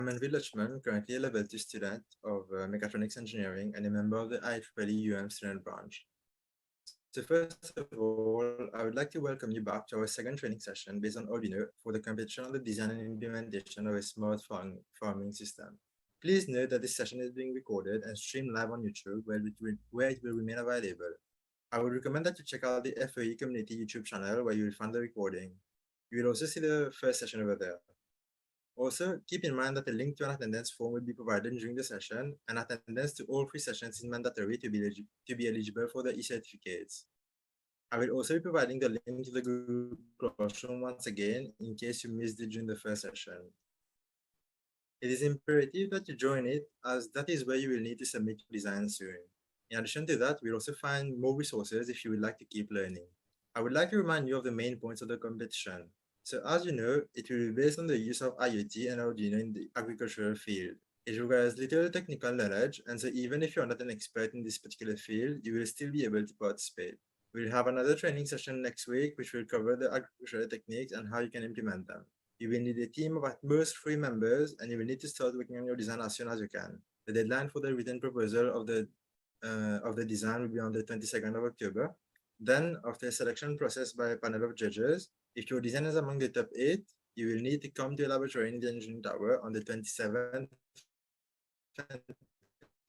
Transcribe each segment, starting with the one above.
Manville Lutchman, currently a level 2 student of mechatronics engineering and a member of the IEEE student branch. So first of all, I would like to welcome you back to our second training session based on Arduino for the competition on the design and implementation of a smart farming system. Please note that this session is being recorded and streamed live on YouTube where it will remain available. I would recommend that you check out the FOE community YouTube channel where you will find the recording. You will also see the first session over there. Also, keep in mind that a link to an attendance form will be provided during the session, and attendance to all three sessions is mandatory to be eligible for the e-certificates. I will also be providing the link to the Google Classroom once again in case you missed it during the first session. It is imperative that you join it, as that is where you will need to submit your design soon. In addition to that, we'll also find more resources if you would like to keep learning. I would like to remind you of the main points of the competition. So as you know, it will be based on the use of IoT and Arduino in the agricultural field. It requires little technical knowledge, and so even if you're not an expert in this particular field, you will still be able to participate. We'll have another training session next week, which will cover the agricultural techniques and how you can implement them. You will need a team of at most 3 members, and you will need to start working on your design as soon as you can. The deadline for the written proposal of the design will be on the 22nd of October. Then, after a selection process by a panel of judges, if your design is among the top 8, you will need to come to a laboratory in the engineering tower on the 27th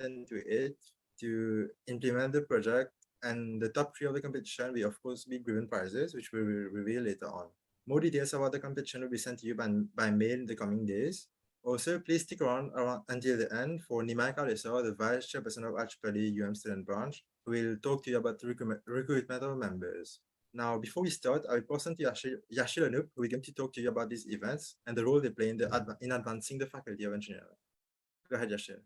and 28th to implement the project. And the top 3 of the competition will, of course, be given prizes, which we will reveal later on. More details about the competition will be sent to you by mail in the coming days. Also, please stick around until the end for Nimai Kalesa, the Vice Chairperson of IEEE Student Branch, who will talk to you about the recruitment of members. Now, before we start, I will pass on to Yashil Anup, who is going to talk to you about these events and the role they play in advancing the Faculty of Engineering. Go ahead, Yashil.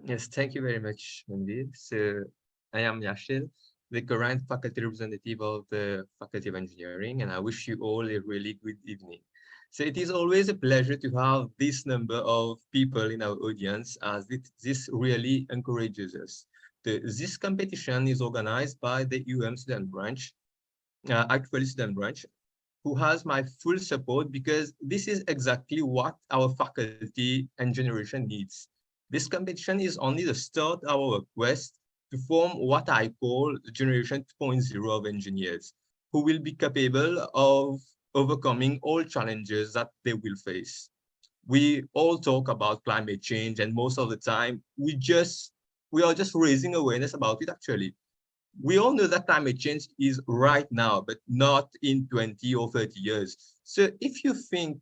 Yes, thank you very much, Manveer. So I am Yashil, the current faculty representative of the Faculty of Engineering, and I wish you all a really good evening. So it is always a pleasure to have this number of people in our audience, as this really encourages us. This competition is organized by the student branch, actually student branch, who has my full support because this is exactly what our faculty and generation needs. This competition is only the start of our quest to form what I call the generation 2.0 of engineers, who will be capable of overcoming all challenges that they will face. We all talk about climate change, and most of the time we are just raising awareness about it actually. We all know that climate change is right now, but not in 20 or 30 years. So if you think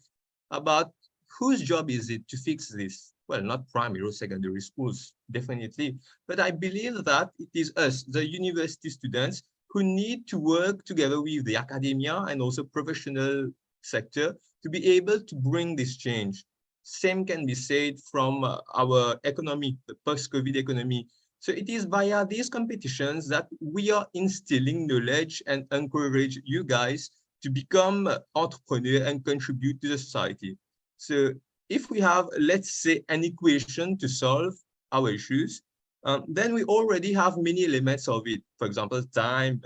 about whose job is it to fix this? Well, not primary or secondary schools, definitely. But I believe that it is us, the university students, who need to work together with the academia and also professional sector to be able to bring this change. Same can be said from our economy, the post-COVID economy. So it is via these competitions that we are instilling knowledge and encourage you guys to become entrepreneurs and contribute to the society. So if we have, let's say, an equation to solve our issues, then we already have many elements of it. For example, time,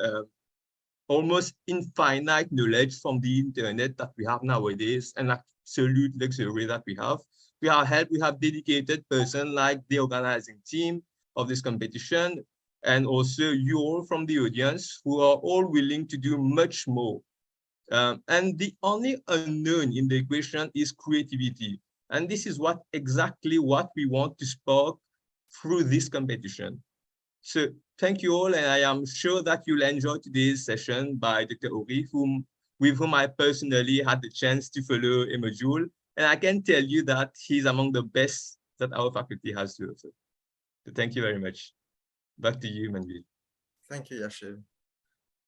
almost infinite knowledge from the internet that we have nowadays, and absolute luxury that we have. We have help, we have dedicated person like the organizing team of this competition, and also you all from the audience who are all willing to do much more. And the only unknown in the equation is creativity. And this is exactly what we want to spark through this competition. So thank you all, and I am sure that you'll enjoy today's session by Dr. Ori, with whom I personally had the chance to follow a module. And I can tell you that he's among the best that our faculty has to offer. So thank you very much. Back to you, Manvir. Thank you, Yashil.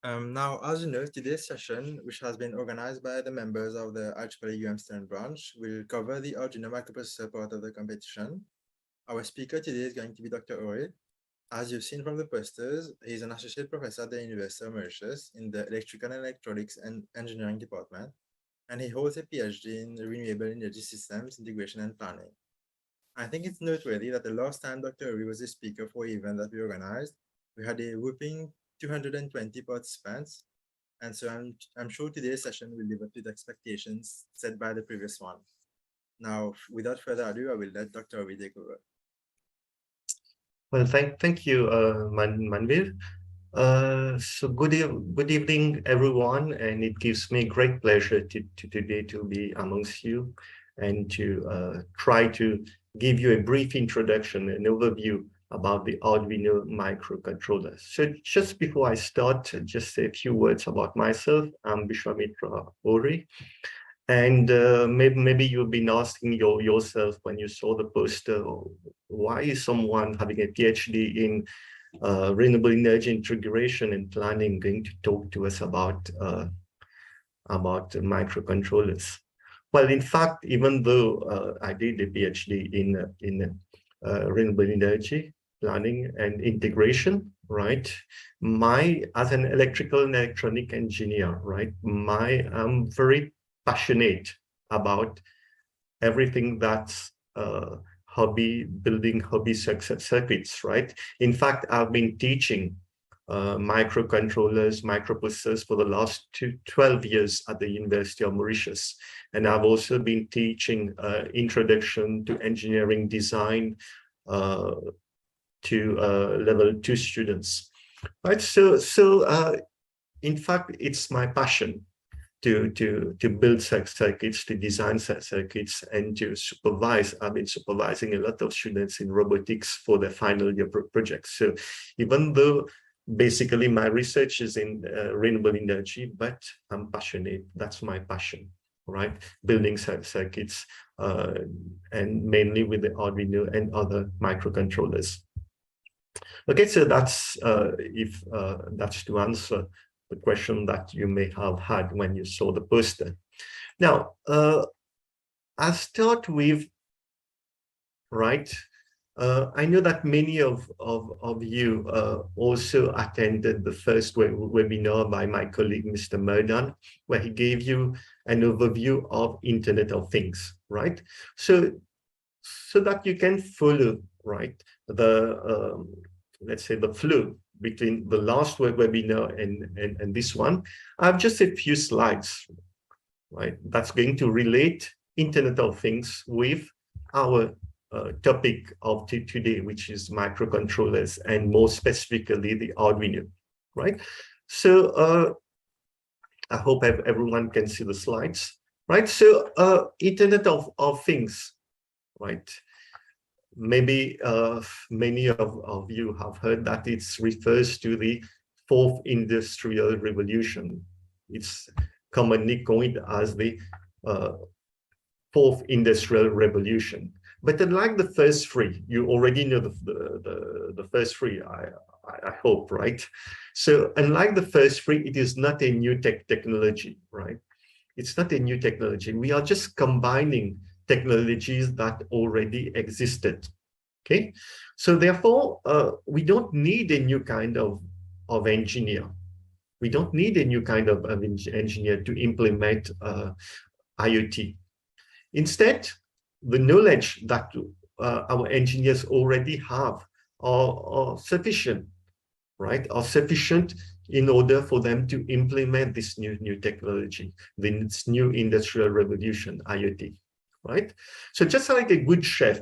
Now, as you know, today's session, which has been organized by the members of the IEEE Student Branch, will cover the Arduino microprocessor part of the competition. Our speaker today is going to be Dr. Ori. As you've seen from the posters, he's an associate professor at the University of Mauritius in the Electrical and Electronics and Engineering Department, and he holds a PhD in renewable energy systems, integration, and planning. I think it's noteworthy that the last time Dr. Ori was a speaker for an event that we organized, we had a whooping 220 participants, and so I'm sure today's session will live up to the expectations set by the previous one. Now, without further ado, I will let Dr. Ide take over. Well, thank you, Manvir. So good evening, everyone, and it gives me great pleasure today to be amongst you and to try to give you a brief introduction, an overview about the Arduino microcontroller. So just before I start, just say a few words about myself. I'm Vishwamitra Ori. And maybe you've been asking yourself when you saw the poster, why is someone having a PhD in renewable energy integration and planning going to talk to us about microcontrollers? Well, in fact, even though I did a PhD in renewable energy planning and integration, right? As an electrical and electronic engineer, right? I'm very passionate about everything that's building hobby circuits, right? In fact, I've been teaching microcontrollers, microprocessors for the last 12 years at the University of Mauritius. And I've also been teaching introduction to engineering design to level 2 students, right? So in fact, it's my passion to build circuits, to design circuits, and to supervise. I've been supervising a lot of students in robotics for their final year projects. So even though basically my research is in renewable energy, but I'm passionate. That's my passion, right? Building circuits, and mainly with the Arduino and other microcontrollers. Okay, so that's that's to answer the question that you may have had when you saw the poster. Now, I'll start with, right, I know that many of you also attended the first webinar by my colleague, Mr. Murdan, where he gave you an overview of Internet of Things, right? So that you can follow, right, the, let's say, the flow between the last webinar and this one. I have just a few slides, right, that's going to relate Internet of Things with our topic of today, which is microcontrollers, and more specifically the Arduino, right? So I hope everyone can see the slides, right? So Internet of Things, right? Maybe many of you have heard that it refers to the fourth industrial revolution. It's commonly coined as the fourth industrial revolution. But unlike the first three, you already know the first three, I hope, right? So unlike the first three, it is not a new technology, right? It's not a new technology. We are just combining technologies that already existed, okay? So therefore, we don't need a new kind of engineer. We don't need a new kind of engineer to implement IoT. Instead, the knowledge that our engineers already have are sufficient, right? Are sufficient in order for them to implement this new technology, this new industrial revolution, IoT, right? So just like a good chef,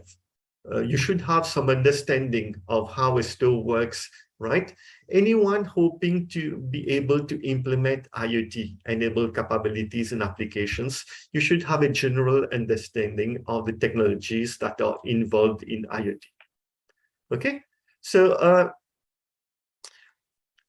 you should have some understanding of how a stove works, right? Anyone hoping to be able to implement IoT, enable capabilities and applications, you should have a general understanding of the technologies that are involved in IoT. Okay, so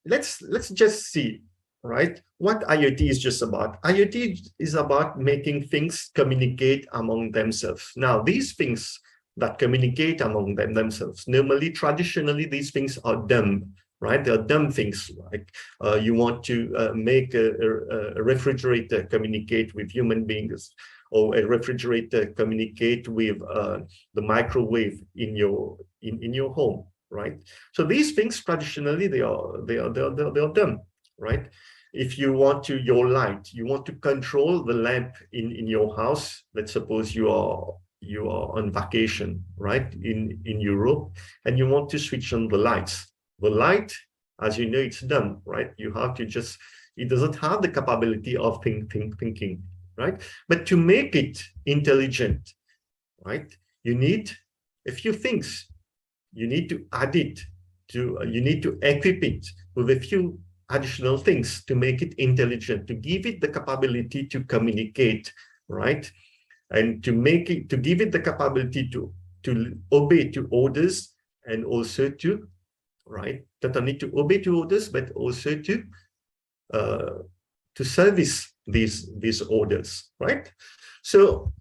let's just see, right, what IoT is just about. IoT is about making things communicate among themselves. Now, these things that communicate among themselves, normally, traditionally, these things are dumb, right? They're dumb things, like you want to make a refrigerator communicate with human beings, or a refrigerator communicate with the microwave in your home, right? So these things traditionally they are dumb, right? If you want your light, you want to control the lamp in your house. Let's suppose you are on vacation, right, in Europe, and you want to switch on the lights. The light, as you know, it's dumb, right? You have to just, it doesn't have the capability of thinking, right? But to make it intelligent, right? You need a few things. You need to add it to, you need to equip it with a few additional things to make it intelligent, to give it the capability to communicate, right? And to make it, to give it the capability to obey to orders, and also to, right, not only to obey to orders, but also to service these orders, right? So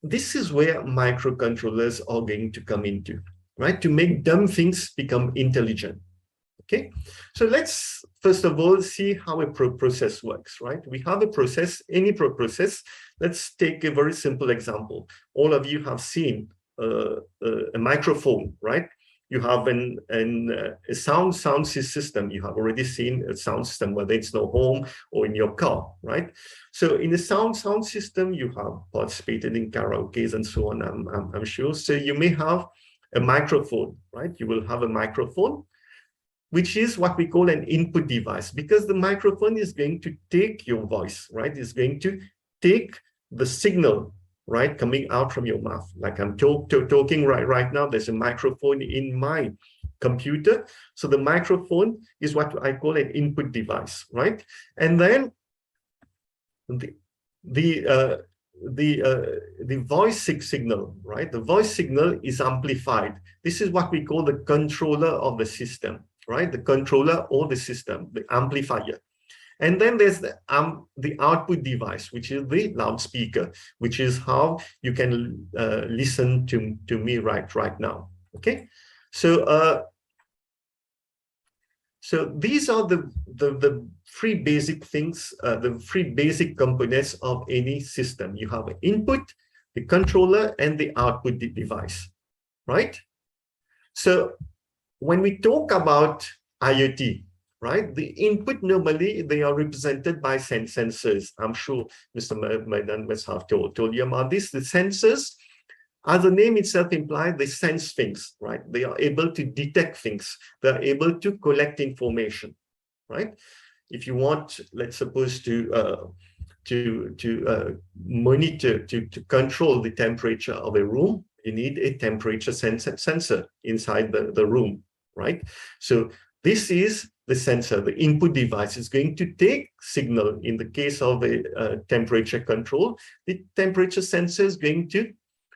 this is where microcontrollers are going to come into, right? To make dumb things become intelligent. Okay, so let's first of all see how a process works, right? We have a process, any process. Let's take a very simple example. All of you have seen a microphone, right? You have a sound system. You have already seen a sound system, whether it's in your home or in your car, right? So in the sound system, you have participated in karaoke and so on, I'm sure. So you may have a microphone, right? You will have a microphone, which is what we call an input device, because the microphone is going to take your voice, right? It's going to take the signal, right, coming out from your mouth. Like I'm talking right now, there's a microphone in my computer. So the microphone is what I call an input device, right? And then the voice signal, right? The voice signal is amplified. This is what we call the controller of the system, right? The controller or the system, the amplifier. And then there's the output device, which is the loudspeaker, which is how you can listen to me right now. Okay, so so these are the three basic things, the three basic components of any system. You have an input, the controller, and the output device, right? So when we talk about IoT, right, the input normally they are represented by sensors. I'm sure Mr. Maidan must have told you about this. The sensors, as the name itself implies, they sense things, right? They are able to detect things. They're able to collect information, right? If you want, let's suppose to monitor, to control the temperature of a room, you need a temperature sensor inside the room, right? So this is the sensor. The input device is going to take signal. In the case of a temperature control, the temperature sensor is going to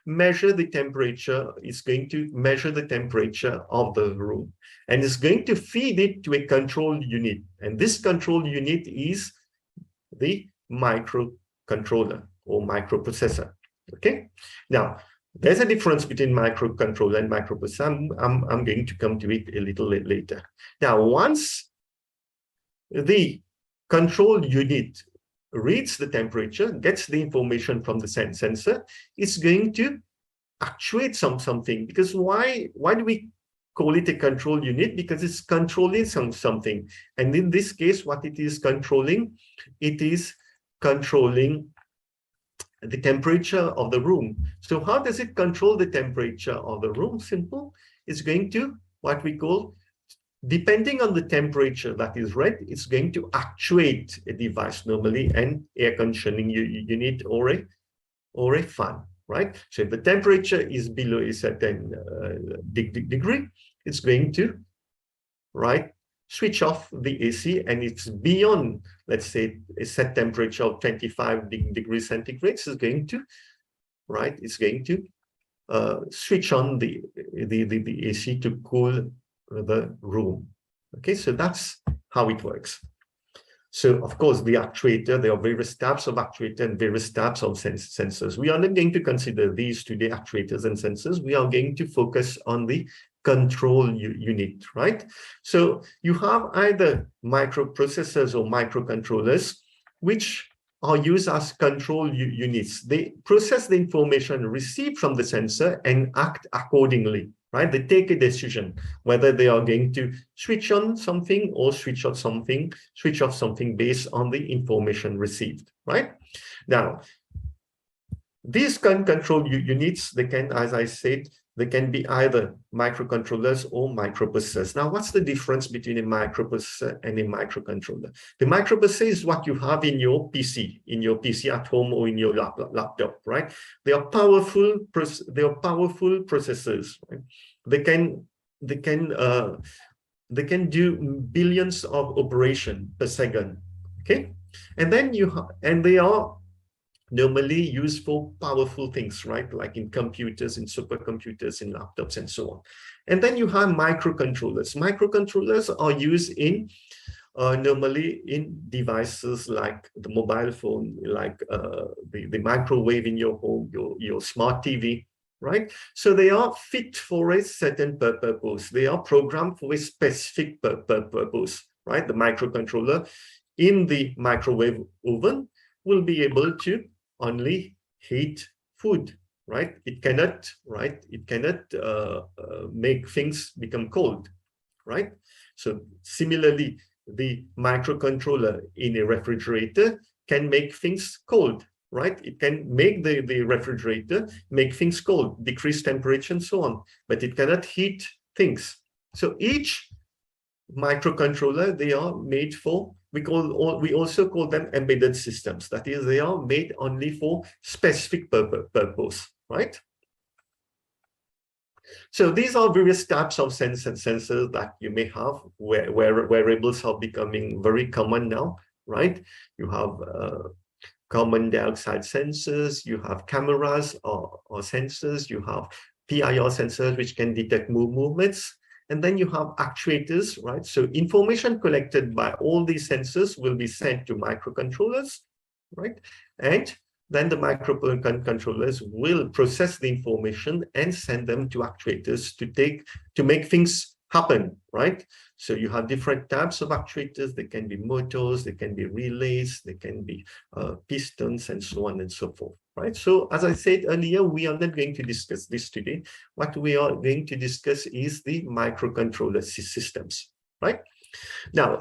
measure the temperature, it's going to measure the temperature of the room, and it's going to feed it to a control unit. And this control unit is the microcontroller or microprocessor. Okay, now there's a difference between microcontroller and microprocessor. I'm going to come to it a little later. Now, once the control unit reads the temperature, gets the information from the sensor, it's going to actuate something. Because why do we call it a control unit? Because it's controlling something. And in this case, what it is controlling the temperature of the room. So how does it control the temperature of the room? Simple. It's going to, what we call, depending on the temperature that is read, it's going to actuate a device, normally an air conditioning unit or a fan, right? So if the temperature is below a certain degree, it's going to, right, switch off the AC, and it's beyond, let's say, a set temperature of 25 degrees centigrade, it's going to, right, it's going to switch on the AC to cool the room. Okay, so that's how it works. So of course, the actuator, there are various types of actuator and various types of sensors. We are not going to consider these today, actuators and sensors. We are going to focus on the control unit, right? So you have either microprocessors or microcontrollers, which are used as control units. They process the information received from the sensor and act accordingly, right? They take a decision whether they are going to switch on something or switch off something based on the information received, right? Now, these control units, they can, as I said, They can be either microcontrollers or microprocessors. Now, what's the difference between a microprocessor and a microcontroller? The microprocessor is what you have in your PC at home or in your laptop, right? They are powerful processors, right? They can do billions of operations per second, okay? And then they are normally used for powerful things, right? Like in computers, in supercomputers, in laptops, and so on. And then you have microcontrollers. Microcontrollers are used in normally in devices like the mobile phone, like the microwave in your home, your smart TV, right? So they are fit for a certain purpose. They are programmed for a specific purpose, right? The microcontroller in the microwave oven will be able to only heat food, right? It cannot, right? It cannot make things become cold, right? So similarly, the microcontroller in a refrigerator can make things cold, right? It can make the refrigerator make things cold, decrease temperature and so on, but it cannot heat things. So each microcontroller, they are made for, we also call them embedded systems. That is, they are made only for specific purpose, right? So these are various types of sensors that you may have, where wearables are becoming very common now, right? You have carbon dioxide sensors, you have cameras or sensors, you have PIR sensors which can detect movements, and then you have actuators, right? So information collected by all these sensors will be sent to microcontrollers, right? And then the microcontrollers will process the information and send them to actuators to make things happen, right? So you have different types of actuators. They can be motors, they can be relays, they can be pistons, and so on and so forth, right? So as I said earlier, we are not going to discuss this today. What we are going to discuss is the microcontroller systems, right? Now,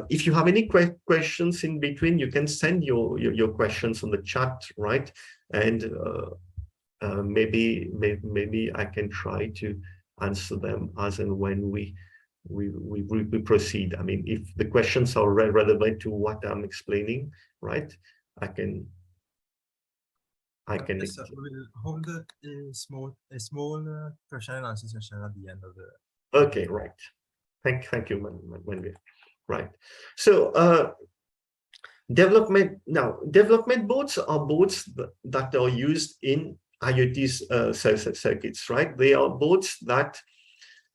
if you have any questions in between, you can send your questions on the chat, right? And maybe I can try to answer them as and when we proceed. I mean, if the questions are relevant to what I'm explaining, right? I can. Yes, sir. We will hold a small question and answer session at the end of the. Okay, right. Thank you, Manvi. Right. So development boards are boards that are used in IoT circuits, right? They are boards that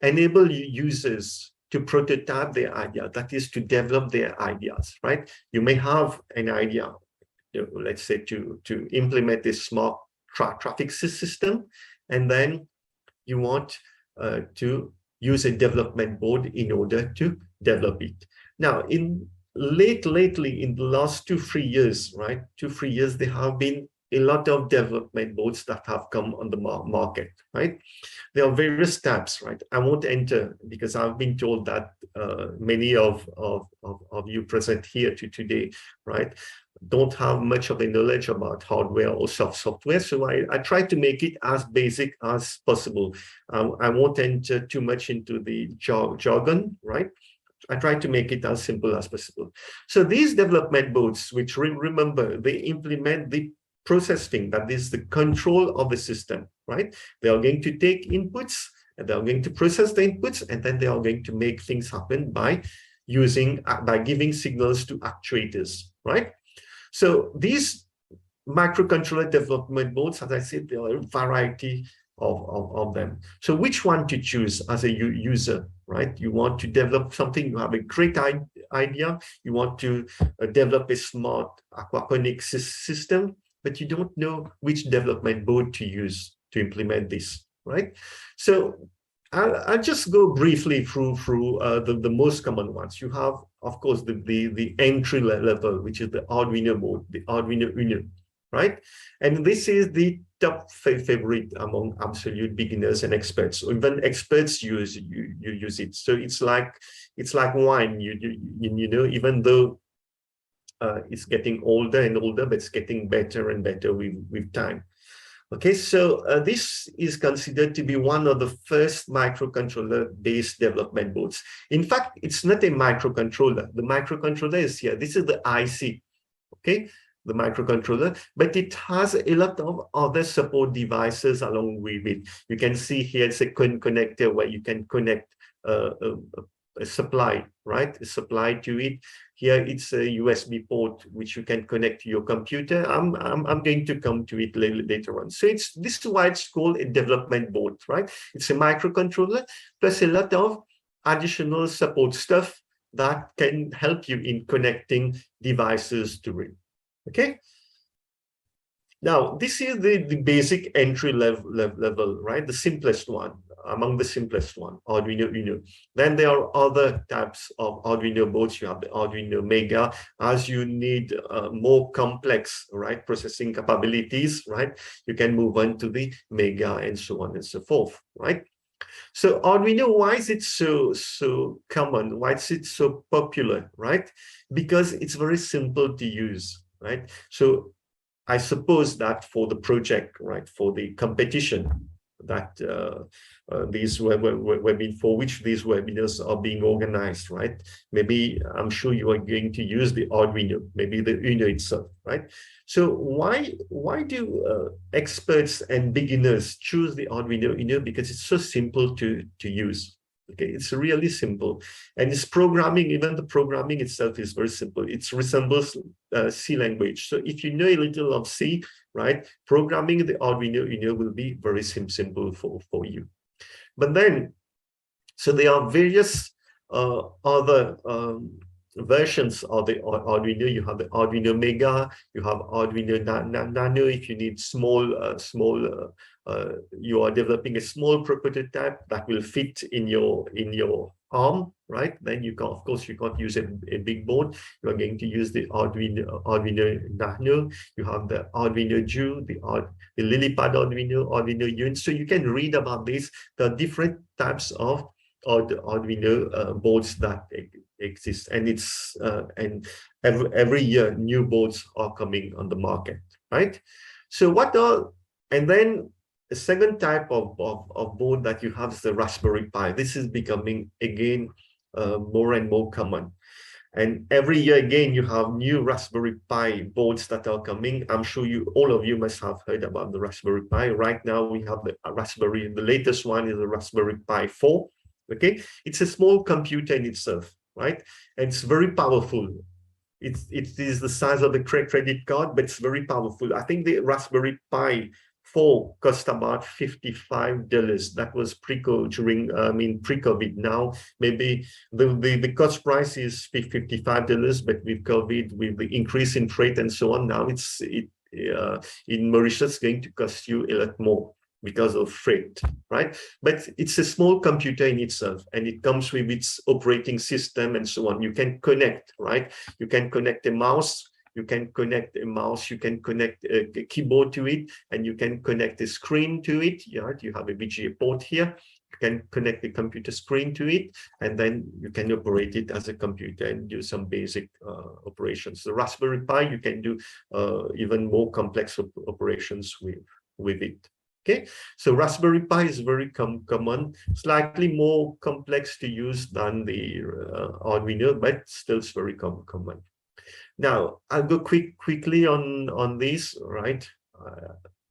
enable users to prototype their idea, that is to develop their ideas, right? You may have an idea, let's say to implement this smart traffic system, and then you want to use a development board in order to develop it. Now, lately, in the last 2-3 years, right? 2-3 years, there have been a lot of development boards that have come on the market, right? There are various types, right? I won't enter because I've been told that many of you present here today, right, don't have much of a knowledge about hardware or software. So I try to make it as basic as possible. I won't enter too much into the jargon, right? I try to make it as simple as possible. So these development boards, which remember, they implement the processing, that is the control of the system, right? They are going to take inputs and they are going to process the inputs, and then they are going to make things happen by giving signals to actuators, right? So these microcontroller development boards, as I said, there are a variety of them. So which one to choose as a user, right? You want to develop something, you have a great idea, you want to develop a smart aquaponics system, but you don't know which development board to use to implement this, right? So I'll just go briefly through the most common ones. You have, of course, the entry level, which is the Arduino board, the Arduino Ide, right? And this is the top favorite among absolute beginners and experts. Even experts use it. So it's like wine. You know, even though it's getting older and older, but it's getting better and better with time. Okay, so this is considered to be one of the first microcontroller-based development boards. In fact, it's not a microcontroller. The microcontroller is here. This is the IC, okay, the microcontroller, but it has a lot of other support devices along with it. You can see here it's a connector where you can connect a supply, right? A supply to it. Here it's a USB port which you can connect to your computer. I'm going to come to it later on. So this is why it's called a development board, right? It's a microcontroller plus a lot of additional support stuff that can help you in connecting devices to it. Okay. Now, this is the basic entry level, right? The simplest one, among the simplest one, Arduino Uno. Then there are other types of Arduino boards. You have the Arduino Mega. As you need more complex, right, processing capabilities, right, you can move on to the Mega and so on and so forth, right? So Arduino, why is it so common? Why is it so popular, right? Because it's very simple to use, right? So I suppose that for the project, right, for the competition that these for which these webinars are being organized, right? Maybe I'm sure you are going to use the Arduino, maybe the Uno itself, right? So why do experts and beginners choose the Arduino Uno? Because it's so simple to use. Okay, it's really simple, and it's programming. Even the programming itself is very simple. It resembles C language. So if you know a little of C, right, programming the Arduino Uno will be very simple for you. But then, so there are various other versions of the Arduino. You have the Arduino Mega, you have Arduino Nano. If you need you are developing a small prototype that will fit in your arm, right? Then you can, of course, you can't use a big board. You are going to use the Arduino Nano. You have the Arduino Ju, the LilyPad Arduino Yun. So you can read about this. There are different types of Arduino boards that exist, and it's and every year new boards are coming on the market, right? So and then the second type of board that you have is the Raspberry Pi. This is becoming again more and more common, and every year again you have new Raspberry Pi boards that are coming. I'm sure all of you must have heard about the Raspberry Pi. Right now we have the the latest one is the Raspberry Pi 4. Okay, it's a small computer in itself, right? And it's very powerful. It is the size of a credit card, but it's very powerful. I think the Raspberry Pi 4 cost about $55. That was pre-COVID. Now maybe the cost price is $55, but with COVID, with the increase in freight and so on, now in Mauritius going to cost you a lot more because of freight, right? But it's a small computer in itself, and it comes with its operating system and so on. You can connect, right? You can connect a mouse, you can connect a keyboard to it, and you can connect a screen to it. Yeah, you have a VGA port here. You can connect the computer screen to it, and then you can operate it as a computer and do some basic operations. The Raspberry Pi, you can do even more complex operations with it. Okay, so Raspberry Pi is very common, slightly more complex to use than the Arduino, but still it's very common. Now, I'll go quickly on this, right?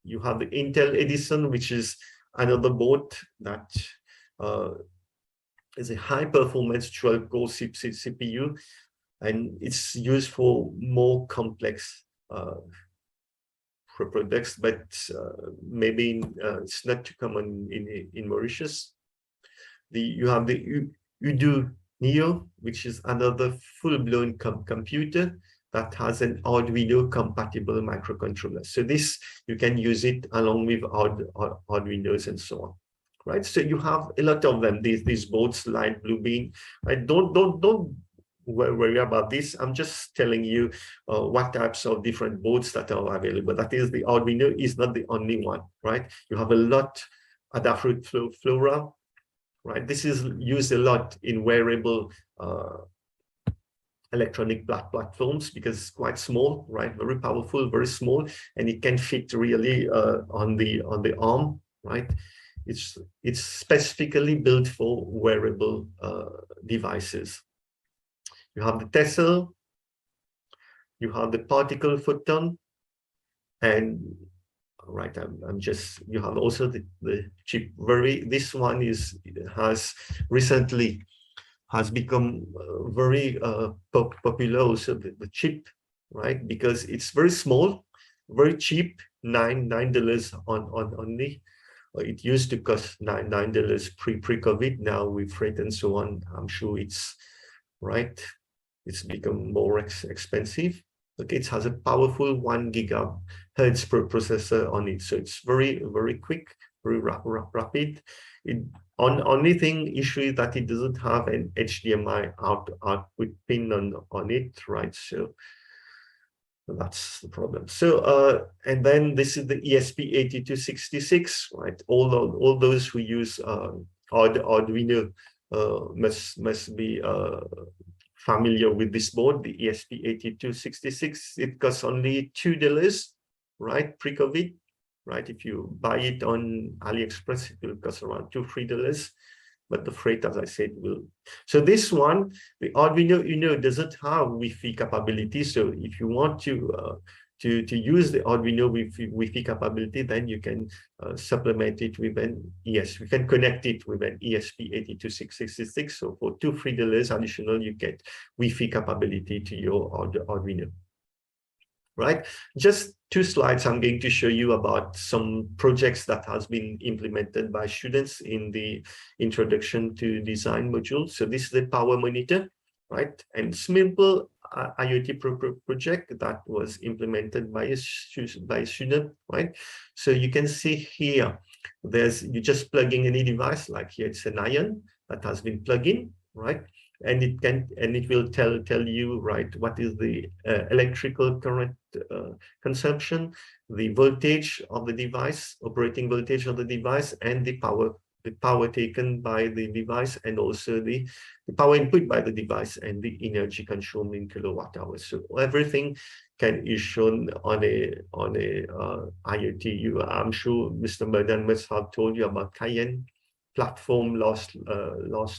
You have the Intel Edison, which is another board that is a high-performance 12-core CPU, and it's used for more complex products, but maybe it's not too common in Mauritius. You have the Udo Neo, which is another full-blown computer that has an Arduino compatible microcontroller. So this, you can use it along with Arduinos and so on, right? So you have a lot of them, these boards, Light Blue Bean. I don't worry about this. I'm just telling you what types of different boards that are available. That is, the Arduino is not the only one, right? You have a lot, Adafruit Flora, right? This is used a lot in wearable electronic platforms because it's quite small, right? Very powerful, very small, and it can fit really on the arm, right? It's specifically built for wearable devices. You have the Tesla, you have the particle photon, and right, I'm just, you have also the chip. This one has recently become very popular also, the chip, right? Because it's very small, very cheap, $9 on only. It used to cost $9 pre-COVID. Now with freight and so on, I'm sure it's right. It's become more expensive. Okay, it has a powerful 1 gigahertz per processor on it, so it's very quick, very rapid. Only thing issue is that it doesn't have an HDMI output pin on it, right? So that's the problem. So and then this is the ESP8266, right? All those who use Arduino must be familiar with this board, the ESP8266. It costs only $2, right? Pre-COVID, right? If you buy it on AliExpress, it will cost around $2-3. But the freight, as I said, will. So this one, the Arduino Uno doesn't have Wi-Fi capability. So if you want to use the Arduino with Wi-Fi capability, then you can supplement it with an we can connect it with an ESP8266. So for $2-3 additional, you get Wi-Fi capability to your Arduino. Right? Just 2 slides I'm going to show you about some projects that has been implemented by students in the Introduction to Design module. So this is the power monitor, right? And simple IoT project that was implemented by a student, right? So you can see here, you just plugging any device, like here it's an iron that has been plugged in, right? And it will tell you, right, what is the electrical current consumption, the voltage of the device, operating voltage of the device, and the power taken by the device, and also the power input by the device, and the energy consumed in kilowatt hours. So everything is shown on a IoT. I'm sure Mr. Merdan must have told you about Cayenne Platform last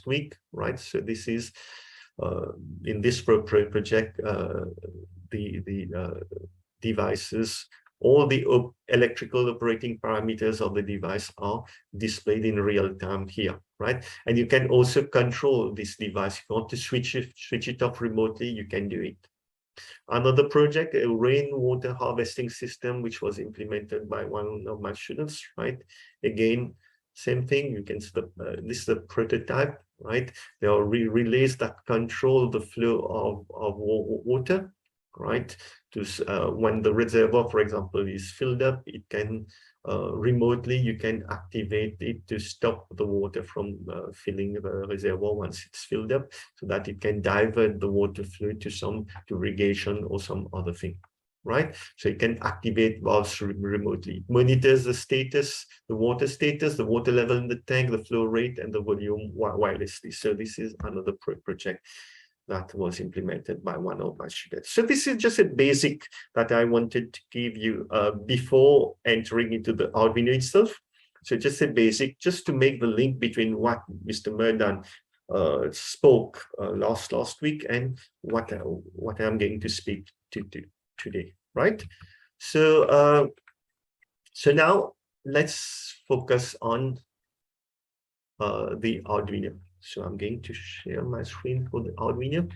week, right? So this is in this project, the devices, all the electrical operating parameters of the device are displayed in real time here, right? And you can also control this device. If you want to switch it off remotely, you can do it. Another project, a rainwater harvesting system, which was implemented by one of my students, right? Again, same thing, you can this is the prototype, right? There are relays that control the flow of water, right? To when the reservoir, for example, is filled up, it can remotely, you can activate it to stop the water from filling the reservoir once it's filled up, so that it can divert the water flow to irrigation or some other thing. Right? So you can activate valves remotely. It monitors the status, the water level in the tank, the flow rate, and the volume wirelessly. So this is another project that was implemented by one of my students. So this is just a basic that I wanted to give you before entering into the Arduino itself. So just a basic, just to make the link between what Mr. Merdan spoke last week and what I'm going to speak to today, right? So so now let's focus on the Arduino. So I'm going to share my screen for the Arduino.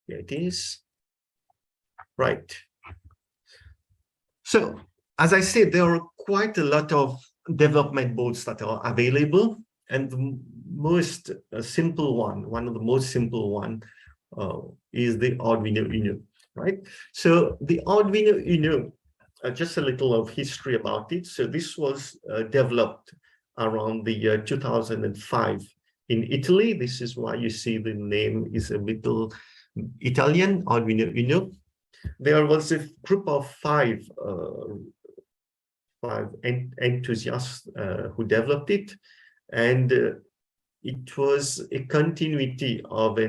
Here it is. Right. So as I said, there are quite a lot of development boards that are available, and the most simple one of the most simple one is the Arduino Uno, right? So the Arduino Uno, just a little of history about it. So this was developed around the year 2005 in Italy. This is why you see the name is a little Italian, Arduino Uno. There was a group of five enthusiasts who developed it, and it was a continuity of a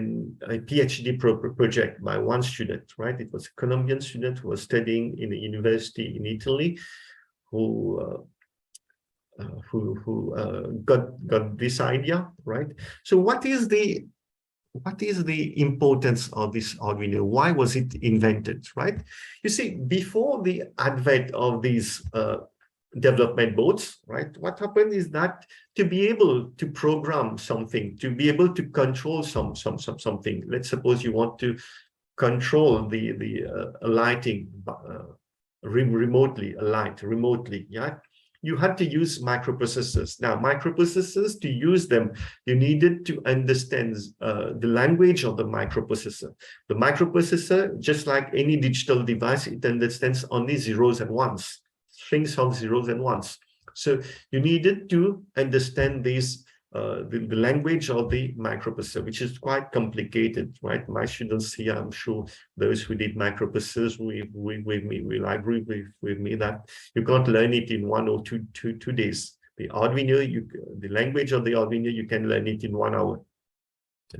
PhD project by one student, right? It was a Colombian student who was studying in a university in Italy, who got this idea, right? So what is the importance of this Arduino? Why was it invented, right? You see, before the advent of these development boards, right, what happened is that to be able to program something, to be able to control something, let's suppose you want to control the lighting remotely, yeah, you had to use microprocessors. Now, microprocessors, to use them, you needed to understand the language of the microprocessor. The microprocessor, just like any digital device, it understands only zeros and ones, strings of zeros and ones. So you needed to understand this, the language of the microprocessor, which is quite complicated, right? My students here, I'm sure those who did microprocessors will agree with me that you can't learn it in 1 or 2 days. The Arduino, the language of the Arduino, you can learn it in 1 hour.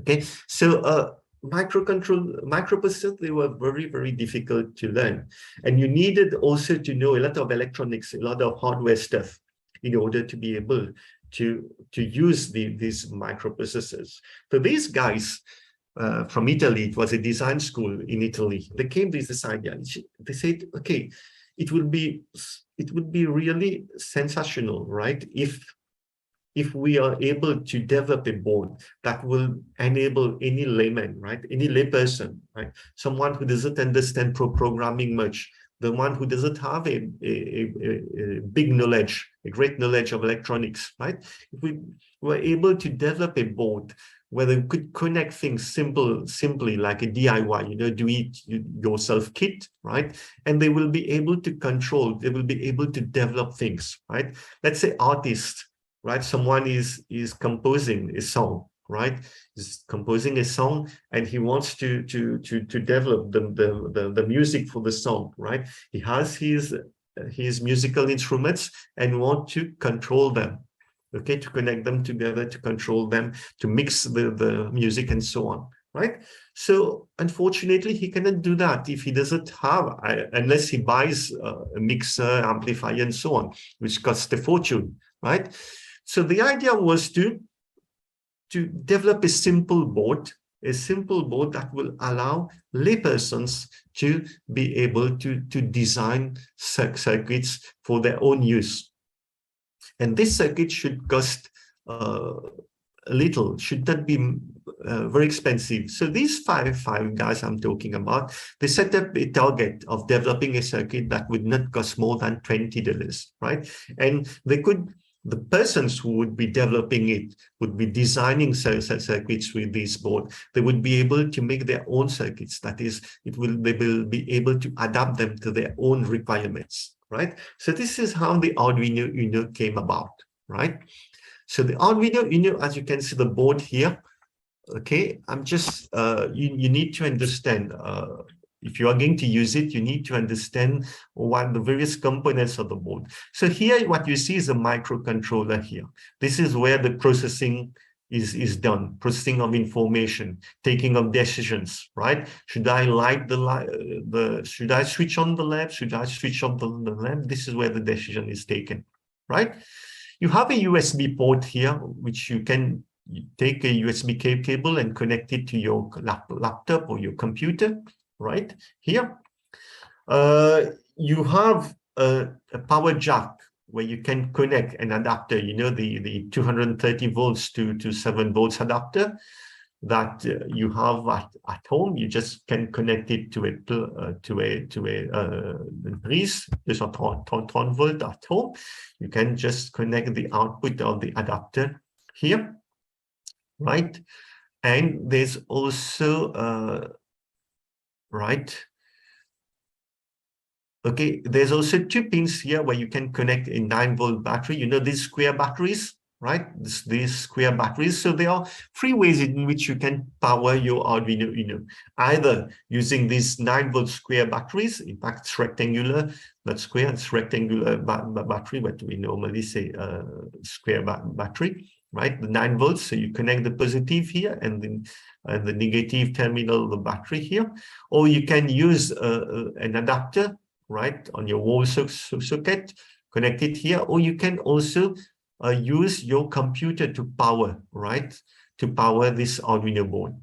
Okay, so microprocessors, they were very difficult to learn, and you needed also to know a lot of electronics, a lot of hardware stuff in order to be able to use these microprocessors. So these guys from Italy, it was a design school in Italy, they came with this idea. They said, okay, it would be really sensational, right, if we are able to develop a board that will enable any layman, right, any layperson, right, someone who doesn't understand programming much, the one who doesn't have a big knowledge, a great knowledge of electronics, right? If we were able to develop a board where they could connect things simply like a DIY, you know, do it yourself kit, right? And they will be able to control, they will be able to develop things, right? Let's say artists, right? Someone is composing a song, right? He's composing a song and he wants to develop the music for the song, right? He has his musical instruments and want to control them, okay, to connect them together, to control them, to mix the music and so on, right? So unfortunately, he cannot do that if he doesn't have, unless he buys a mixer, amplifier, and so on, which costs a fortune, right? So the idea was to develop a simple board that will allow laypersons to be able to design circuits for their own use. And this circuit should cost little, should not be very expensive. So these five guys I'm talking about, they set up a target of developing a circuit that would not cost more than $20, right? And they could, the persons who would be developing it would be designing circuits with this board. They would be able to make their own circuits. That is, they will be able to adapt them to their own requirements, right? So this is how the Arduino Uno came about, right? So the Arduino Uno, as you can see the board here, okay, I'm just, you need to understand, if you are going to use it, you need to understand what the various components of the board. So here, what you see is a microcontroller here. This is where the processing is done, processing of information, taking of decisions, right? Should I light should I switch on the lamp? Should I switch off the lamp? This is where the decision is taken, right? You have a USB port here, which you can take a USB cable and connect it to your laptop or your computer, right? Here, you have a power jack where you can connect an adapter, you know, the 230 volts to 7 volts adapter that you have at home. You just can connect it to a prise 230 volt at home. You can just connect the output of the adapter here, right? And there's also right, okay, there's also 2 pins here where you can connect a 9-volt battery. You know, these square batteries, right? These square batteries. So there are 3 ways in which you can power your Arduino Uno. Either using these 9-volt square batteries, in fact, it's rectangular, not square, it's rectangular battery, but we normally say square battery. right? The 9 volts. So you connect the positive here and then the negative terminal of the battery here, or you can use an adapter, right, on your wall socket, connect it here, or you can also use your computer to power, right, to power this Arduino board.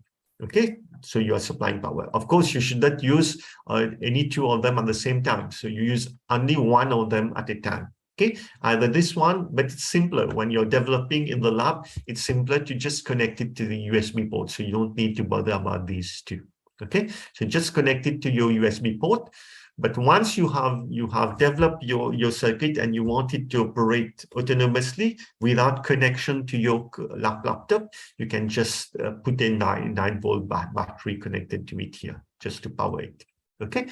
Okay, so you are supplying power. Of course, you should not use any 2 of them at the same time. So you use only 1 of them at a time. Okay, either this one, but it's simpler when you're developing in the lab. It's simpler to just connect it to the USB port, so you don't need to bother about these 2. Okay, so just connect it to your USB port. But once you have developed your circuit and you want it to operate autonomously without connection to your laptop, you can just put a 9-volt battery connected to it here, just to power it. Okay.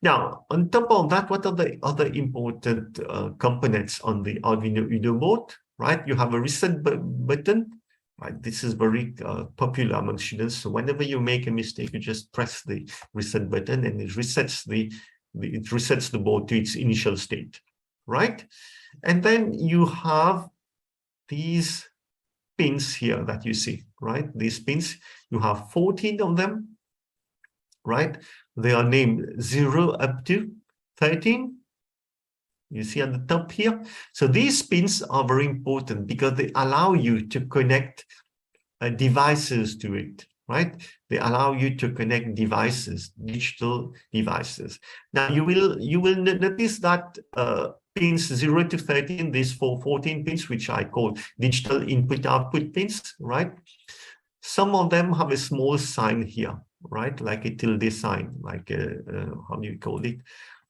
Now, on top of that, what are the other important components on the Arduino Uno board? Right, you have a reset button. Right, this is very popular among students. So whenever you make a mistake, you just press the reset button, and it resets the board to its initial state. Right, and then you have these pins here that you see. Right, these pins, you have 14 of them. Right, they are named 0 up to 13. You see at the top here. So these pins are very important because they allow you to connect devices to it, right? They allow you to connect devices, digital devices. Now you will notice that pins 0 to 13, these 14 pins, which I call digital input-output pins, right? Some of them have a small sign here, right? Like a tilde sign, like a, how do you call it?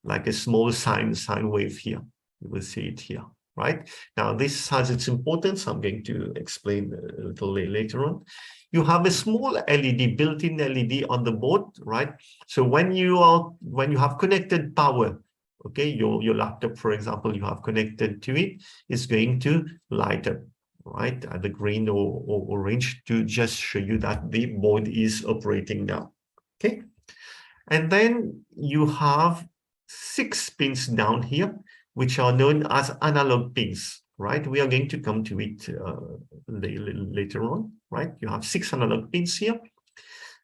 Like a small sine wave here. You will see it here, right? Now, this has its importance. I'm going to explain a little later on. You have a small LED, built-in LED on the board, right? So when you have connected power, okay, your laptop, for example, you have connected to it, it's going to light up, right, at the green or orange to just show you that the board is operating now. Okay, and then you have 6 pins down here, which are known as analog pins, right? We are going to come to it later on, right? You have 6 analog pins here,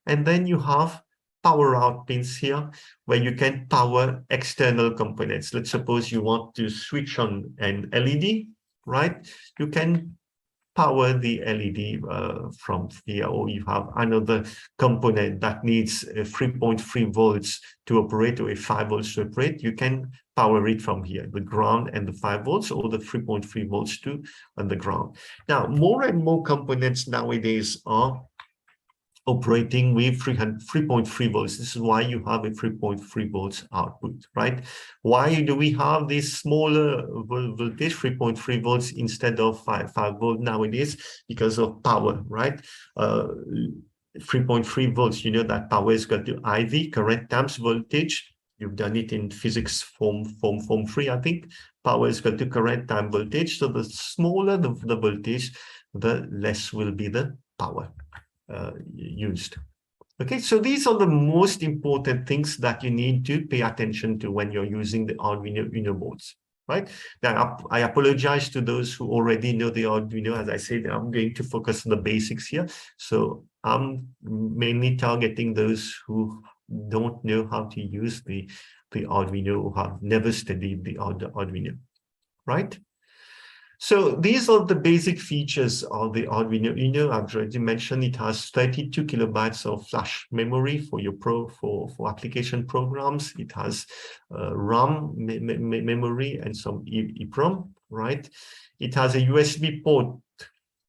and then you have power out pins here, where you can power external components. Let's suppose you want to switch on an LED, right? You can power the LED from here, or you have another component that needs 3.3 volts to operate, or a 5 volts to operate. You can power it from here, the ground and the 5 volts, or the 3.3 volts to on the ground. Now, more and more components nowadays are operating with 3.3 volts. This is why you have a 3.3 volts output, right? Why do we have this smaller voltage, 3.3 volts, instead of 5 volt nowadays? Because of power, right? 3.3 volts, you know that power is equal to IV, current times voltage. You've done it in physics form 3, I think. Power is equal to current time voltage. So the smaller the voltage, the less will be the power used. Okay, so these are the most important things that you need to pay attention to when you're using the Arduino Uno boards, right? Now, I apologize to those who already know the Arduino. As I said, I'm going to focus on the basics here. So I'm mainly targeting those who don't know how to use the Arduino, who have never studied the Arduino, right? So these are the basic features of the Arduino Uno. I've already mentioned it has 32 kilobytes of flash memory for your for application programs. It has RAM memory and some EEPROM, right? It has a USB port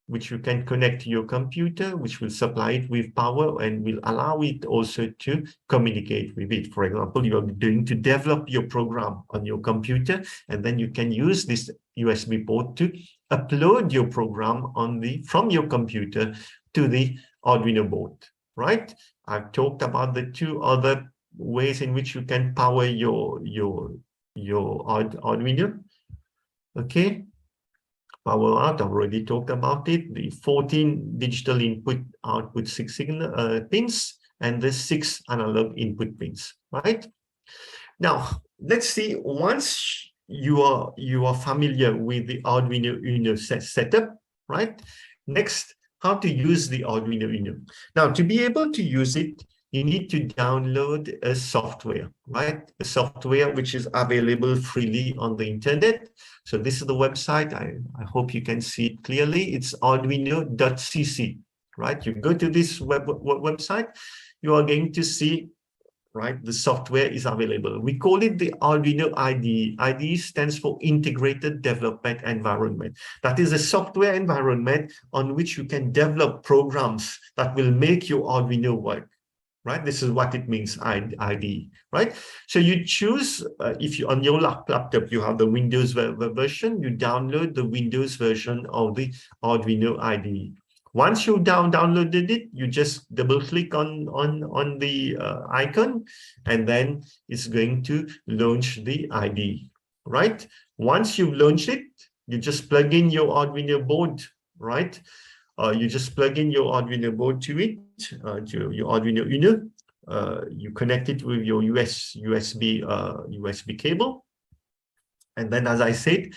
which you can connect to your computer, which will supply it with power and will allow it also to communicate with it. For example, you are going to develop your program on your computer, and then you can use this USB port to upload your program from your computer to the Arduino board, right? I've talked about the 2 other ways in which you can power your Arduino. Okay. Power out, I've already talked about it. The 14 digital input output 6 pins and the 6 analog input pins, right? Now, let's see, once you are familiar with the Arduino Uno setup, right? Next, how to use the Arduino Uno. Now, to be able to use it, you need to download a software, right? A software which is available freely on the internet. So this is the website. I hope you can see it clearly. It's arduino.cc, right? You go to this website, you are going to see, right, the software is available. We call it the Arduino Ide. Ide stands for Integrated Development Environment. That is a software environment on which you can develop programs that will make your Arduino work. Right, this is what it means, IDE, right? So you choose, if you on your laptop, you have the Windows version, you download the Windows version of the Arduino IDE. Once you downloaded it, you just double click on the icon, and then it's going to launch the IDE, right? Once you've launched it, you just plug in your Arduino board, right? You just plug in your Arduino board to it, to your Arduino Uno. You connect it with your USB cable. And then, as I said,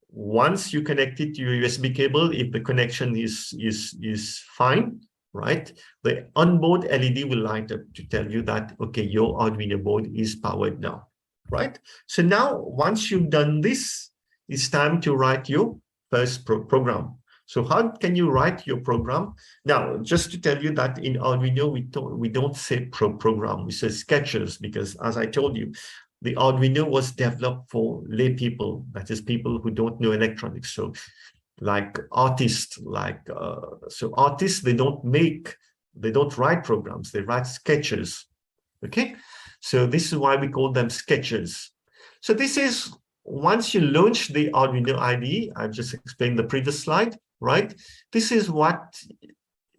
once you connect it to your USB cable, if the connection is fine, right, the onboard LED will light up to tell you that, okay, your Arduino board is powered now, right? So now, once you've done this, it's time to write your first program. So how can you write your program? Now, just to tell you that in Arduino, we don't say program, we say sketches, because as I told you, the Arduino was developed for lay people, that is people who don't know electronics. So like artists, so artists, they don't write programs, they write sketches, okay? So this is why we call them sketches. So this is, once you launch the Arduino IDE, I've just explained the previous slide, right? This is what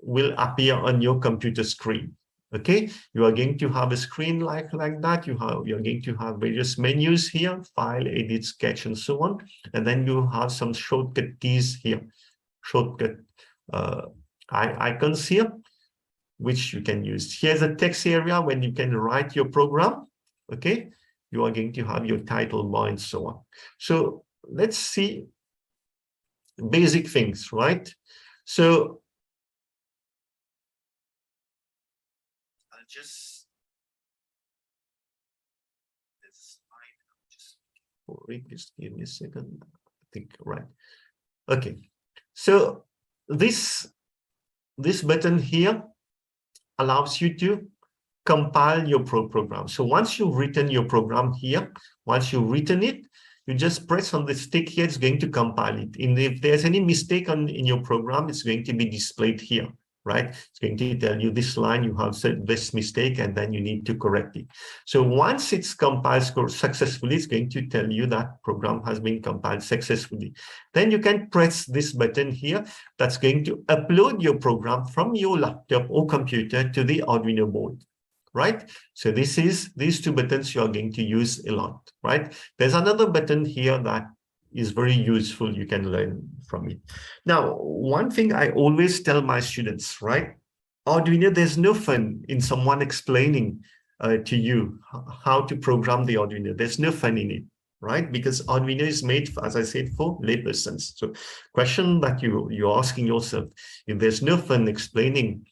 will appear on your computer screen, okay? You are going to have a screen like that. You're going to have various menus here, file, edit, sketch, and so on. And then you have some shortcut keys here, shortcut icons here, which you can use. Here's a text area when you can write your program, okay? You are going to have your title bar and so on. So let's see basic things, right? So I'll just give me a second. I think right. Okay. So this button here allows you to compile your program. So once you've written your program here, once you've written it, you just press on the stick here, it's going to compile it. And if there's any mistake in your program, it's going to be displayed here, right? It's going to tell you this line, you have said this mistake, and then you need to correct it. So once it's compiled successfully, it's going to tell you that program has been compiled successfully. Then you can press this button here that's going to upload your program from your laptop or computer to the Arduino board. Right? So these two buttons you are going to use a lot, right? There's another button here that is very useful. You can learn from it. Now, one thing I always tell my students, right? Arduino, there's no fun in someone explaining to you how to program the Arduino. There's no fun in it, right? Because Arduino is made, as I said, for laypersons. So question that you're asking yourself, if there's no fun explaining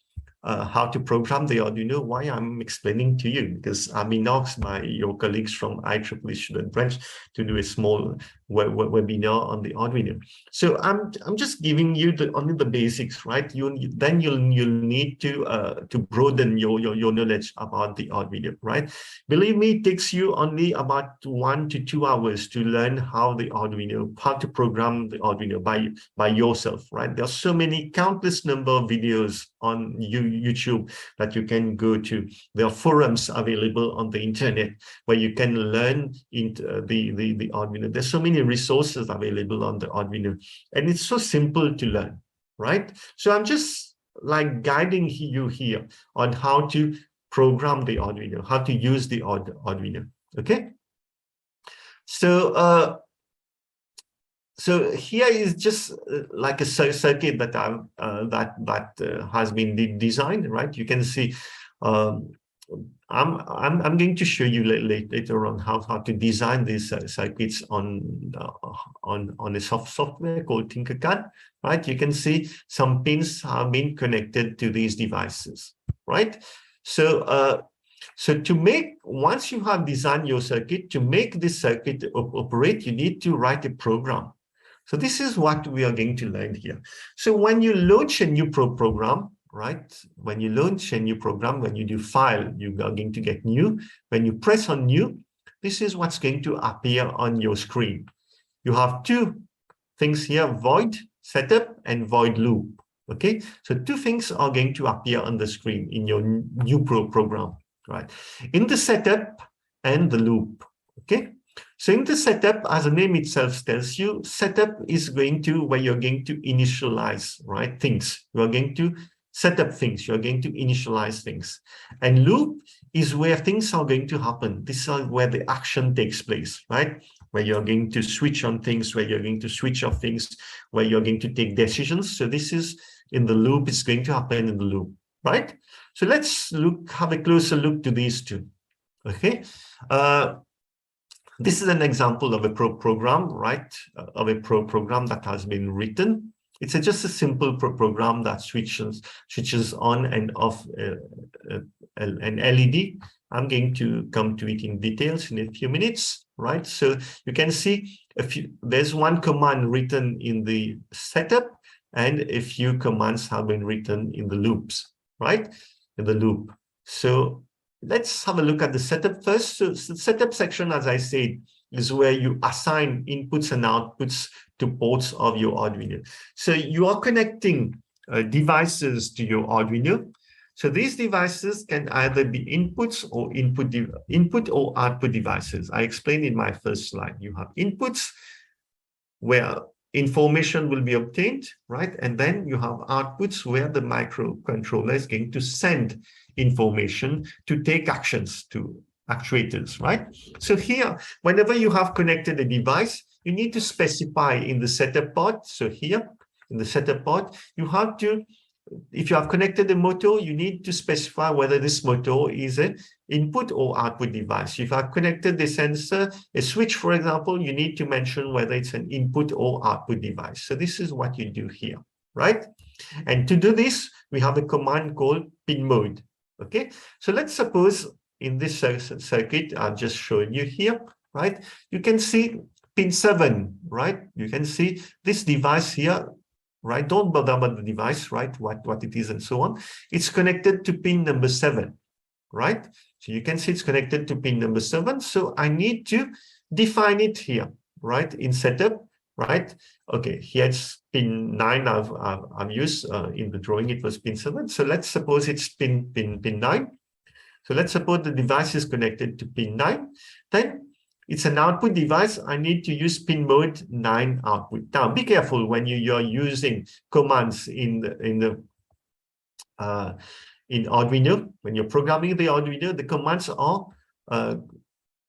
how to program the Arduino, why I'm explaining to you, because I've been asked by your colleagues from IEEE student branch to do a small webinar on the Arduino. So I'm just giving you only the basics, right? Then you'll need to broaden your knowledge about the Arduino, right? Believe me, it takes you only about 1 to 2 hours to learn how to program the Arduino by yourself, right? There's so many countless number of videos on YouTube that you can go to. There are forums available on the internet where you can learn into the Arduino. There's so many resources available on the Arduino, and it's so simple to learn, right? So I'm just like guiding you here on how to program the Arduino, how to use the Arduino, okay? So so here is just like a circuit that has been designed, right? You can see I'm going to show you later on how to design these circuits on a software called Tinkercad, right? You can see some pins have been connected to these devices, right? So so once you have designed your circuit, to make this circuit operate, you need to write a program. So this is what we are going to learn here. So when you launch a new program, right? When you launch a new program, when you do file, you are going to get new. When you press on new, this is what's going to appear on your screen. You have two things here, void setup and void loop. Okay, so two things are going to appear on the screen in your new program, right? In the setup and the loop. Okay, so in the setup, as the name itself tells you, setup is going to where you're going to initialize, right? Things. You are going to set up things. You're going to initialize things. And loop is where things are going to happen. This is where the action takes place, right? Where you're going to switch on things, where you're going to switch off things, where you're going to take decisions. So this is in the loop. It's going to happen in the loop, right? So let's have a closer look to these two. Okay. This is an example of a program, right? Of a program that has been written. It's just a simple program that switches on and off an LED. I'm going to come to it in details in a few minutes, right? So you can see there's one command written in the setup and a few commands have been written in the loops, right? In the loop. So let's have a look at the setup first. So the setup section, as I said, is where you assign inputs and outputs to ports of your Arduino. So you are connecting devices to your Arduino. So these devices can either be inputs or input or output devices. I explained in my first slide. You have inputs where information will be obtained, right? And then you have outputs where the microcontroller is going to send information to take actions to actuators, right? So here, whenever you have connected a device, you need to specify in the setup part. So here, in the setup part, you have to, if you have connected a motor, you need to specify whether this motor is an input or output device. If you have connected the sensor, a switch, for example, you need to mention whether it's an input or output device. So this is what you do here, right? And to do this, we have a command called pin mode. Okay, so let's suppose in this circuit, I've just shown you here, right? You can see pin 7, right? You can see this device here, right? Don't bother about the device, right? What it is and so on. It's connected to pin number 7, right? So you can see it's connected to pin number 7. So I need to define it here, right? In setup, right? Okay, here it's pin 9 I've used in the drawing. It was pin 7. So let's suppose it's pin 9. So let's suppose the device is connected to pin 9. Then it's an output device. I need to use pin mode 9 output. Now, be careful when you're using commands in Arduino. When you're programming the Arduino, the commands are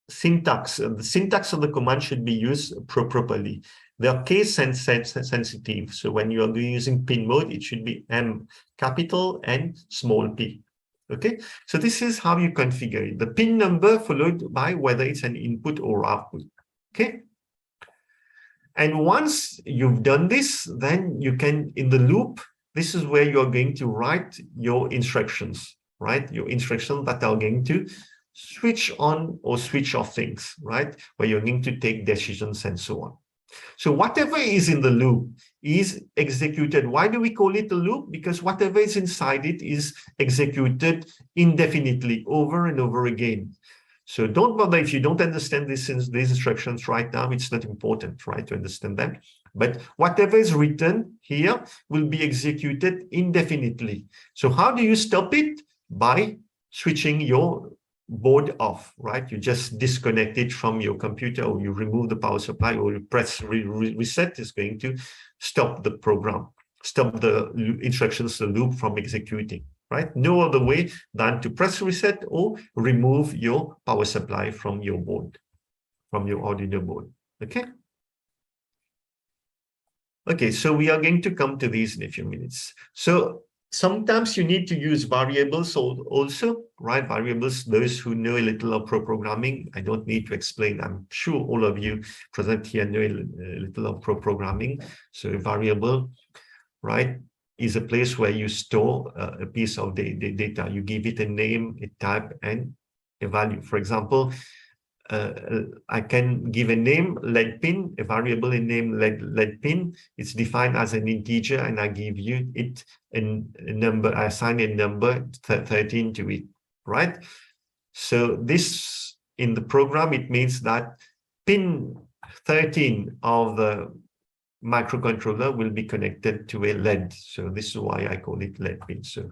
syntax. The syntax of the command should be used properly. They are case sensitive. So when you are using pin mode, it should be M capital and small p. Okay, so this is how you configure it. The pin number followed by whether it's an input or output. Okay. And once you've done this, then you can, in the loop, this is where you're going to write your instructions, right? Your instructions that are going to switch on or switch off things, right? Where you're going to take decisions and so on. So whatever is in the loop is executed. Why do we call it a loop? Because whatever is inside it is executed indefinitely over and over again. So don't bother if you don't understand these instructions right now. It's not important, right, to understand them. But whatever is written here will be executed indefinitely. So how do you stop it? By switching your board off, right? You just disconnect it from your computer, or you remove the power supply, or you press reset. Is going to stop the program, stop the instructions, the loop from executing, right? No other way than to press reset or remove your power supply from your board, from your Arduino board. Okay. Okay, so we are going to come to these in a few minutes. So Sometimes you need to use variables also, right? Variables, those who know a little of programming, I don't need to explain. I'm sure all of you present here know a little of programming. So a variable, right, is a place where you store a piece of the data. You give it a name, a type, and a value. For example, I can give a name, lead pin, a variable in name, lead pin. It's defined as an integer, and I give you it a number. I assign a number 13 to it, right? So this in the program, it means that pin 13 of the microcontroller will be connected to a LED. So this is why I call it LED pin. So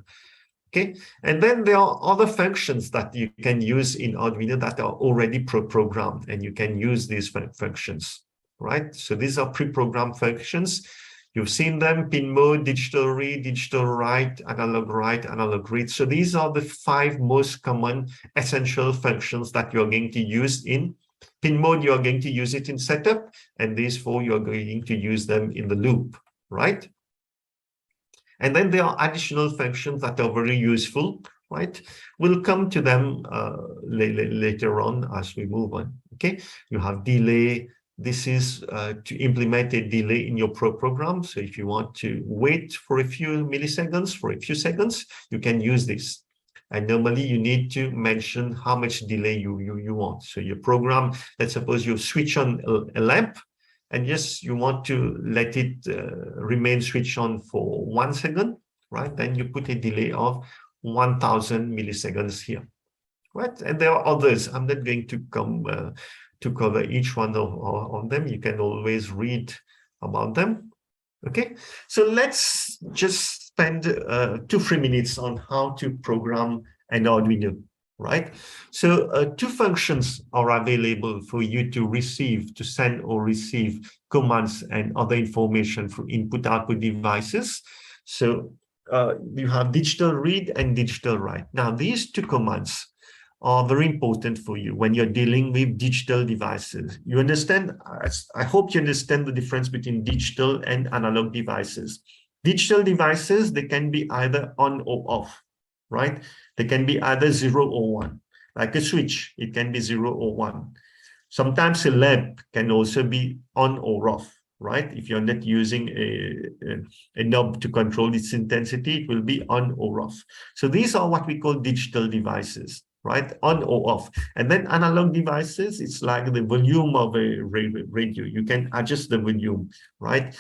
okay, and then there are other functions that you can use in Arduino that are already pre-programmed, and you can use these functions, right? So these are pre-programmed functions. You've seen them: pin mode, digital read, digital write, analog write, analog read. So these are the 5 most common essential functions that you're going to use in pin mode. You're going to use it in setup, and these 4 you're going to use them in the loop, right? And then there are additional functions that are very useful, right? We'll come to them later on as we move on, okay? You have delay. This is to implement a delay in your program. So if you want to wait for a few milliseconds, for a few seconds, you can use this. And normally you need to mention how much delay you want. So your program, let's suppose you switch on a lamp, and yes, you want to let it remain switched on for 1 second, right? Then you put a delay of 1000 milliseconds here, right? And there are others. I'm not going to come to cover each one of them. You can always read about them, okay? So let's just spend 2-3 minutes on how to program an Arduino. Right? So 2 functions are available for you to receive, to send or receive commands and other information through input-output devices. So you have digital read and digital write. Now, these 2 commands are very important for you when you're dealing with digital devices. You understand? I hope you understand the difference between digital and analog devices. Digital devices, they can be either on or off, right? They can be either 0 or 1. Like a switch, it can be 0 or 1. Sometimes a lamp can also be on or off, right? If you're not using a knob to control its intensity, it will be on or off. So these are what we call digital devices, right? On or off. And then analog devices, it's like the volume of a radio. You can adjust the volume, right?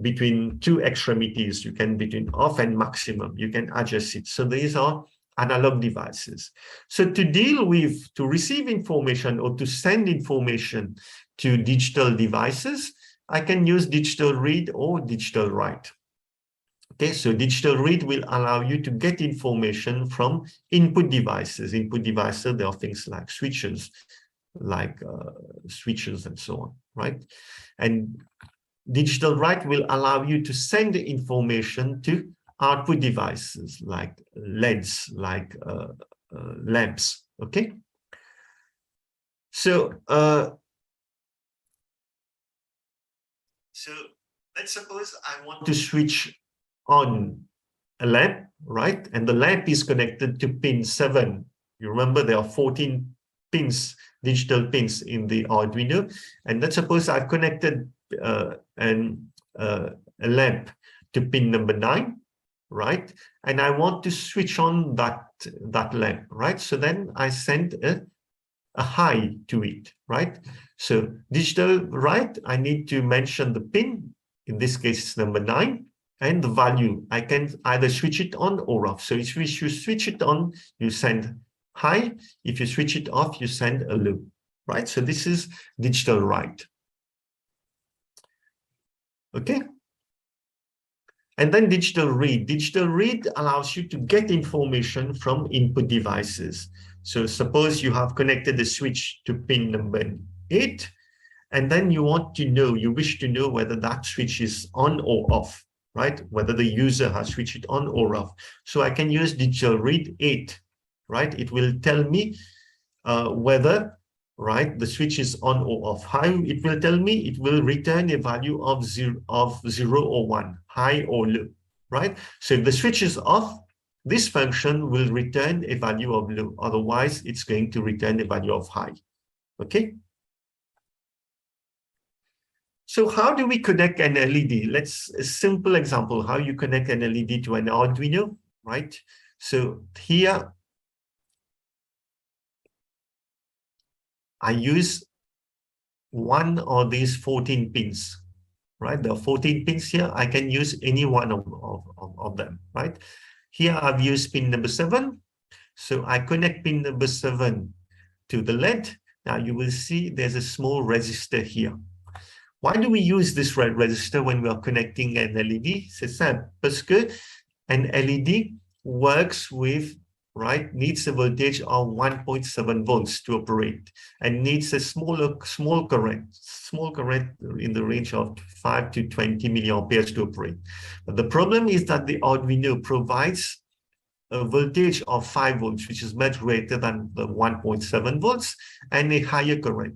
Between 2 extremities, you can between off and maximum, you can adjust it. So these are analog devices. So to receive information or to send information to digital devices, I can use digital read or digital write. Okay, so digital read will allow you to get information from input devices. Input devices, there are things like switches, and so on, right? And digital write will allow you to send the information to output devices like LEDs, like lamps, okay? So let's suppose I want to switch on a lamp, right? And the lamp is connected to pin 7. You remember there are 14 pins, digital pins in the Arduino. And let's suppose I've connected a lamp to pin number 9, right? And I want to switch on that lamp, right? So then I send a high to it, right? So digital write, I need to mention the pin, in this case it's number 9, and the value. I can either switch it on or off. So if you switch it on, you send high. If you switch it off, you send a low, right? So this is digital write. Okay. And then digital read. Digital read allows you to get information from input devices. So suppose you have connected the switch to pin number 8, and then you wish to know whether that switch is on or off, right? Whether the user has switched it on or off. So I can use digital read 8, right? It will tell me whether, right, the switch is on or off. How it will tell me? It will return a value of 0 or 1, high or low, right? So if the switch is off, this function will return a value of low. Otherwise, it's going to return a value of high. Okay. So how do we connect an LED? Let's a simple example how you connect an LED to an Arduino, right? So here I use one of these 14 pins, right? There are 14 pins here. I can use any one of them, right? Here I've used pin number 7. So I connect pin number 7 to the LED. Now you will see there's a small resistor here. Why do we use this red resistor when we are connecting an LED? C'est simple, parce que an LED works with, right, needs a voltage of 1.7 volts to operate and needs a small current in the range of 5 to 20 milliamperes to operate. But the problem is that the Arduino provides a voltage of 5 volts, which is much greater than the 1.7 volts, and a higher current.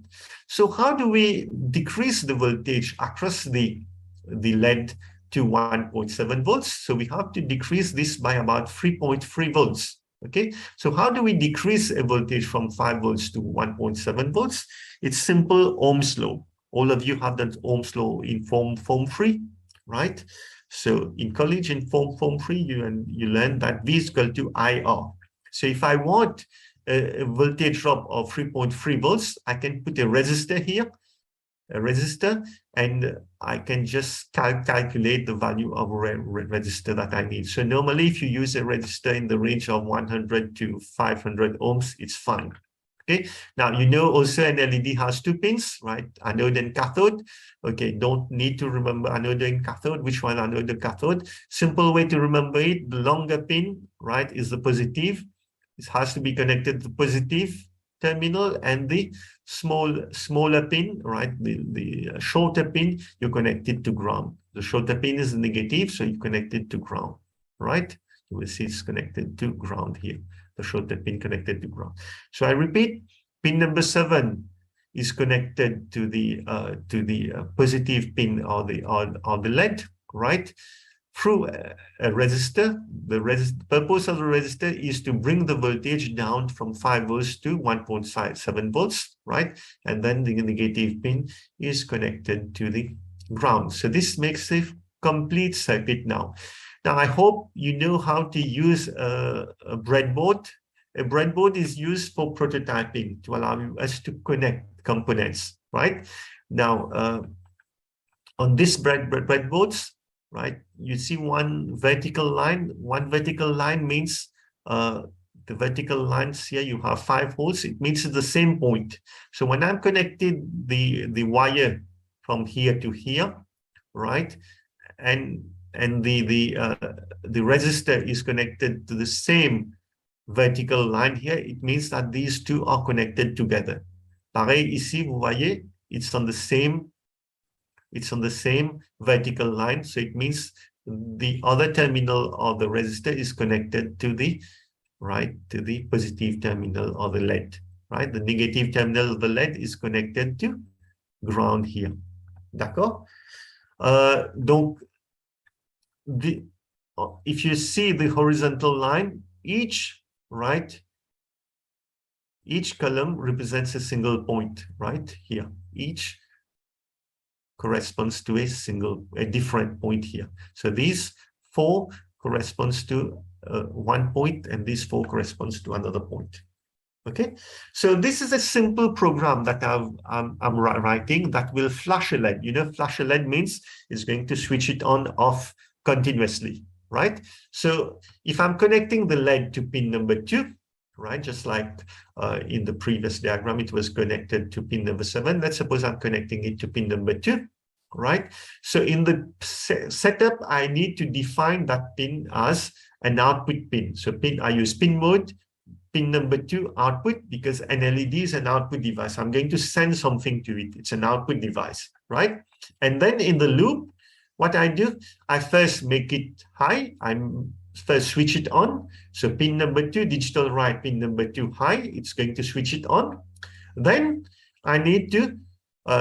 So how do we decrease the voltage across the LED to 1.7 volts? So we have to decrease this by about 3.3 volts. Okay, so how do we decrease a voltage from 5 volts to 1.7 volts? It's simple Ohm's law. All of you have done Ohm's law in Form 3, right? So in college, in Form 3, you learn that V is equal to IR. So if I want a voltage drop of 3.3 volts, I can put a resistor here, and I can just calculate the value of a resistor that I need. So normally, if you use a resistor in the range of 100 to 500 ohms, it's fine. Okay. Now, you know also an LED has 2 pins, right? Anode and cathode. Okay, don't need to remember anode and cathode. Which one anode and cathode? Simple way to remember it, the longer pin, right, is the positive. It has to be connected to the positive terminal, and the smaller pin, right, the shorter pin, you connect it to ground. The shorter pin is negative, so you connect it to ground, right? You will see it's connected to ground here. The shorter pin connected to ground. So I repeat, pin number 7 is connected to the positive pin or the LED, right? Through a resistor. The purpose of the resistor is to bring the voltage down from 5 volts to 1.7 volts, right? And then the negative pin is connected to the ground. So this makes a complete circuit now. Now, I hope you know how to use a breadboard. A breadboard is used for prototyping to allow us to connect components, right? Now, on this breadboards, right, you see one vertical line. One vertical line means the vertical lines here, you have 5 holes. It means it's the same point. So when I'm connected the wire from here to here, right, and the resistor is connected to the same vertical line here, it means that these two are connected together. Pareil ici, vous voyez, it's on the same vertical line. So it means the other terminal of the resistor is connected to the positive terminal of the LED, right? The negative terminal of the LED is connected to ground here. D'accord? Donc, if you see the horizontal line, each column represents a single point, right? Here, each corresponds to a different point here. So these 4 corresponds to one point, and these 4 corresponds to another point. Okay, so this is a simple program that I'm writing that will flash a LED. You know, flash a LED means it's going to switch it on off continuously, right? So if I'm connecting the LED to pin number 2, right, just like in the previous diagram, it was connected to pin number 7. Let's suppose I'm connecting it to pin number 2, right? So in the setup, I need to define that pin as an output pin. So I use pin mode, pin number 2 output, because an LED is an output device. I'm going to send something to it. It's an output device, right? And then in the loop, what I do, I first make it high. I'm first switch it on. So pin number 2, digital write, pin number 2 high, it's going to switch it on. Then I need to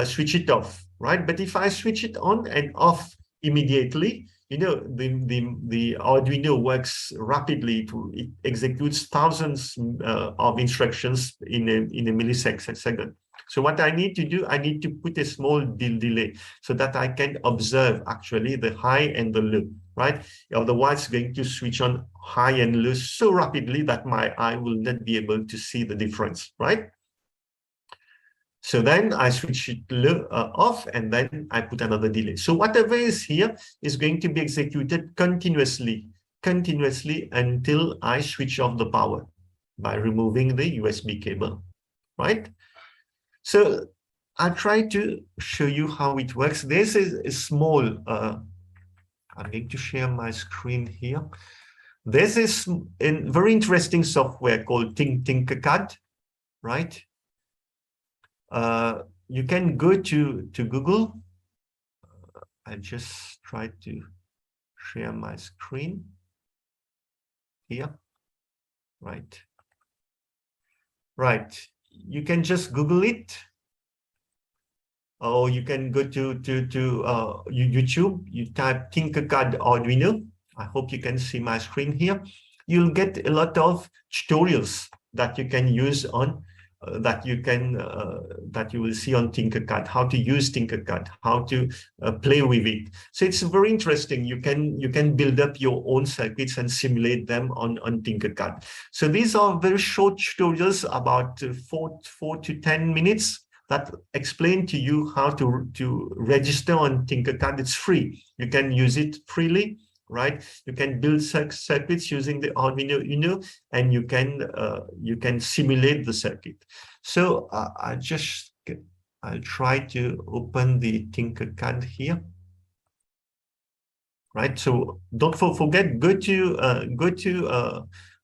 switch it off, right? But if I switch it on and off immediately, the Arduino works rapidly. It executes thousands of instructions in a millisecond. So what I need to do, I need to put a small delay so that I can observe actually the high and the low, right? Otherwise, it's going to switch on high and low so rapidly that my eye will not be able to see the difference, right? So then I switch it off, and then I put another delay. So whatever is here is going to be executed continuously until I switch off the power by removing the USB cable, right? So I'll try to show you how it works. This is a small, I'm going to share my screen here. This is a very interesting software called Tinkercad, right? You can go to Google. I just try to share my screen here, right? Right. You can just Google it, or you can go to YouTube. You type Tinkercad Arduino. I hope you can see my screen here. You'll get a lot of tutorials that you can use on that you will see on Tinkercad, how to use Tinkercad, how to play with it. So it's very interesting. You can build up your own circuits and simulate them on Tinkercad. So these are very short tutorials, about 4 to 10 minutes, that explain to you how to register on Tinkercad. It's free. You can use it freely, right? You can build circuits using the Arduino Uno, and you can simulate the circuit. So I'll try to open the Tinkercad here, right? So don't forget, go to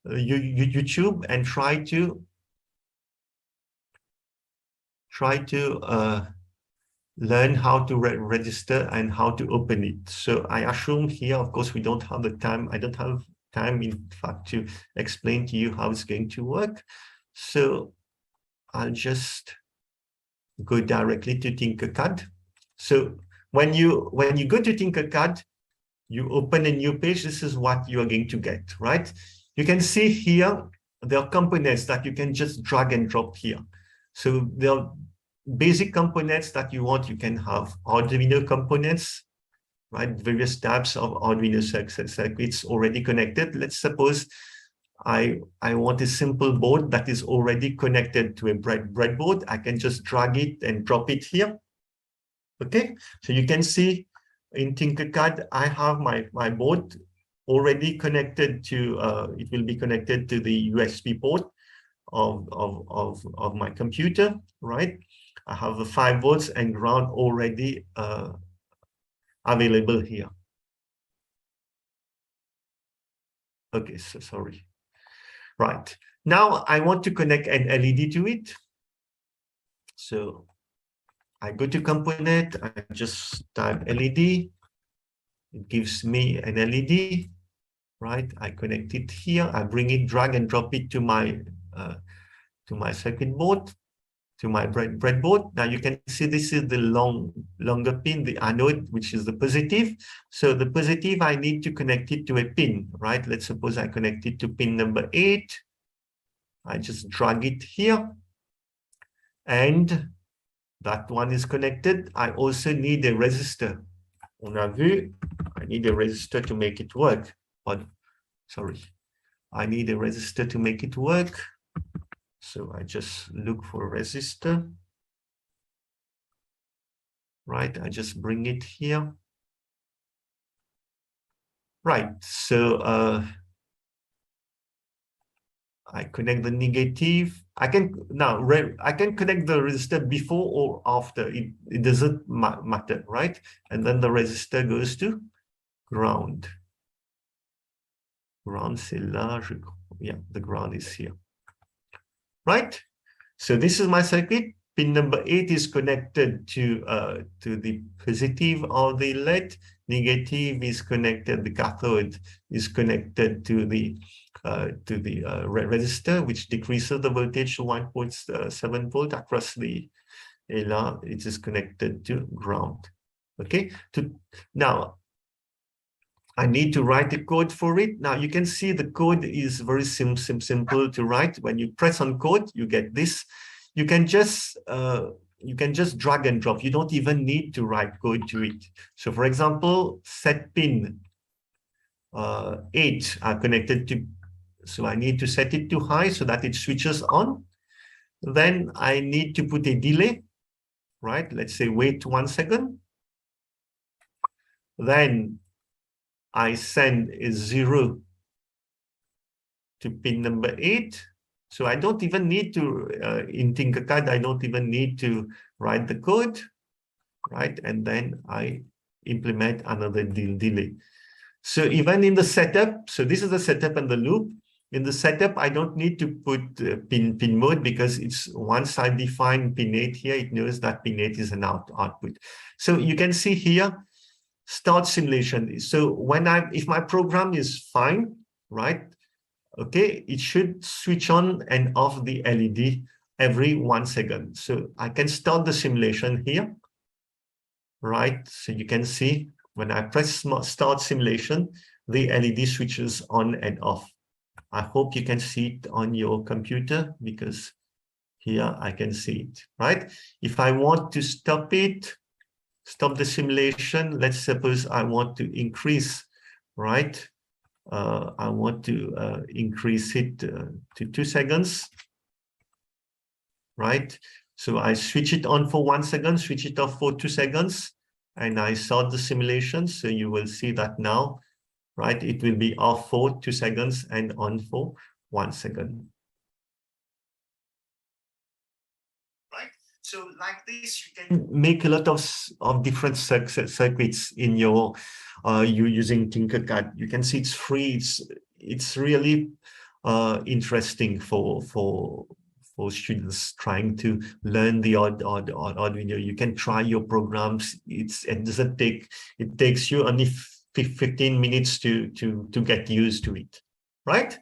YouTube and try to learn how to register and how to open it. So I assume here, of course, we don't have the time. I don't have time, in fact, to explain to you how it's going to work. So I'll just go directly to Tinkercad. So when you go to Tinkercad, you open a new page. This is what you are going to get, right? You can see here, there are components that you can just drag and drop here. So there are basic components that you want. You can have Arduino components, right? Various types of Arduino circuits already connected. Let's suppose I want a simple board that is already connected to a breadboard. I can just drag it and drop it here. Okay, so you can see in Tinkercad, I have my board already connected to, it will be connected to the USB port of my computer, right? I have the 5 volts and ground already available here. Okay, so sorry. Right, now I want to connect an LED to it. So I go to component, I just type LED. It gives me an LED, right? I connect it here. I bring it, drag and drop it to my circuit board, to my breadboard. Now you can see this is the longer pin, the anode, which is the positive. So the positive, I need to connect it to a pin, right? Let's suppose I connect it to pin number 8. I just drag it here, and that one is connected. I also need a resistor. On a vu, I need a resistor to make it work. But sorry, I need a resistor to make it work. So I just look for a resistor. Right, I just bring it here. Right, so I connect the negative. I can connect the resistor before or after. It doesn't matter, right? And then the resistor goes to ground. Ground, c'est là. Yeah, the ground is here. Right? So this is my circuit. Pin number 8 is connected to the positive of the LED. Negative is connected. The cathode is connected to the resistor, which decreases the voltage to 1.7 volt across the ELA. It is connected to ground. Okay. Now, I need to write the code for it. Now you can see the code is very simple to write. When you press on code, you get this. You can just drag and drop. You don't even need to write code to it. So for example, set pin 8 are connected to, so I need to set it to high so that it switches on. Then I need to put a delay, right? Let's say wait 1 second. Then I send a 0 to pin number 8. So I don't even need to, in Tinkercad, I don't even need to write the code, right? And then I implement another delay. So even in the setup, so this is the setup and the loop. In the setup, I don't need to put pin mode because it's once I define pin 8 here, it knows that pin 8 is an output. So you can see here, start simulation. So if my program is fine, right? Okay, it should switch on and off the LED every 1 second. So I can start the simulation here, right? So you can see when I press start simulation, the LED switches on and off. I hope you can see it on your computer because here I can see it, right? If I want to stop it, stop the simulation, let's suppose I want to increase, right? I want to increase it to 2 seconds, right? So I switch it on for 1 second, switch it off for 2 seconds, and I start the simulation. So you will see that now, right? It will be off for 2 seconds and on for 1 second. Right? So like this, you can make a lot of different circuits in your you using Tinkercad. You can see it's free. It's really interesting for students trying to learn the Arduino. You can try your programs. It takes you only 15 minutes to get used to it, right?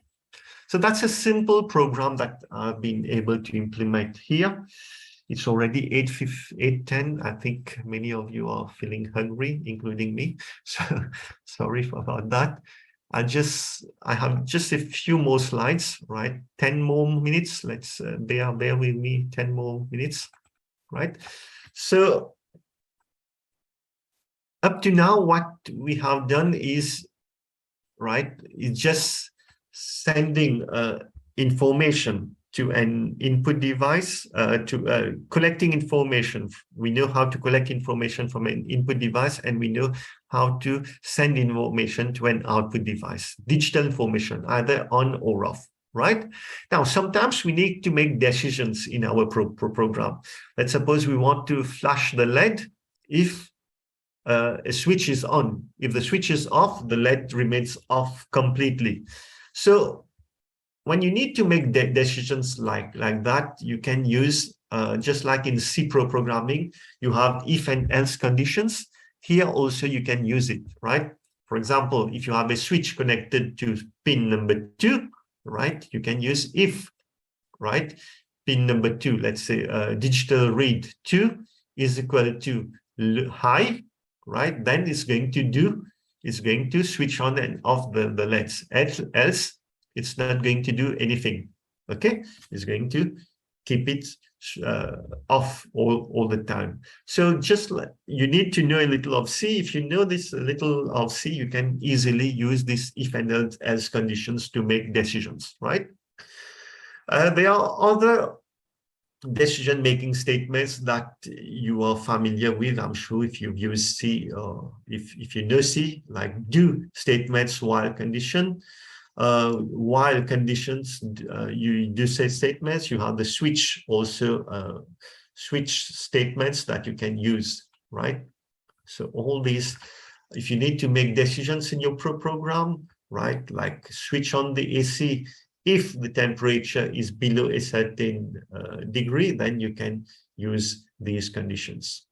So that's a simple program that I've been able to implement here. It's already 8:10. I think many of you are feeling hungry, including me. So sorry about that. I have just a few more slides, right? 10 more minutes. Let's bear with me. 10 more minutes, right? So up to now, what we have done is, right, is just sending information to an input device, collecting information. We know how to collect information from an input device, and we know how to send information to an output device, digital information, either on or off, right? Now, sometimes we need to make decisions in our program. Let's suppose we want to flash the LED if a switch is on. If the switch is off, the LED remains off completely. So when you need to make decisions like that, you can use, just like in C programming, you have if and else conditions. Here also you can use it, right? For example, if you have a switch connected to pin number 2, right, you can use if, right? Pin number 2, let's say digital read 2 is equal to high, right? Then it's going to switch on and off the LEDs. Else, it's not going to do anything. Okay, it's going to keep it off all the time. So just you need to know a little of C. If you know this little of C, you can easily use this if and else conditions to make decisions, right? There are other decision-making statements that you are familiar with. I'm sure if you've used C, or if you know C, like do statements, while condition. While conditions, you do say statements. You have the switch also, switch statements that you can use, right? So all these, if you need to make decisions in your program, right, like switch on the AC if the temperature is below a certain degree, then you can use these conditions.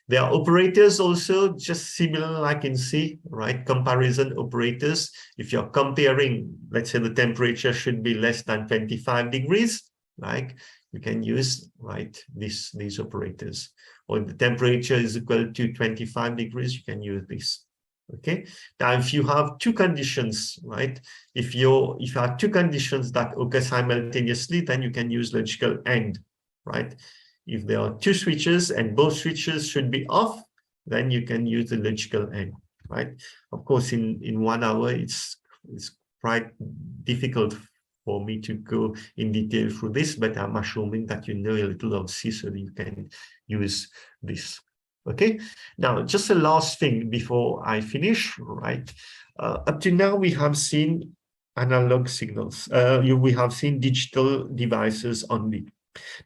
There are operators also, just similar like in C, right? Comparison operators. If you're comparing, let's say the temperature should be less than 25 degrees, like you can use, right, these operators. Or if the temperature is equal to 25 degrees, you can use this. Okay, now if you have two conditions, right? If you have two conditions that occur simultaneously, then you can use logical AND, right? If there are two switches and both switches should be off, then you can use the logical AND, right? Of course, in 1 hour, it's quite difficult for me to go in detail through this, but I'm assuming that you know a little of C, so you can use this. Okay, now just a last thing before I finish, right? Up to now, we have seen analog signals. We have seen digital devices only.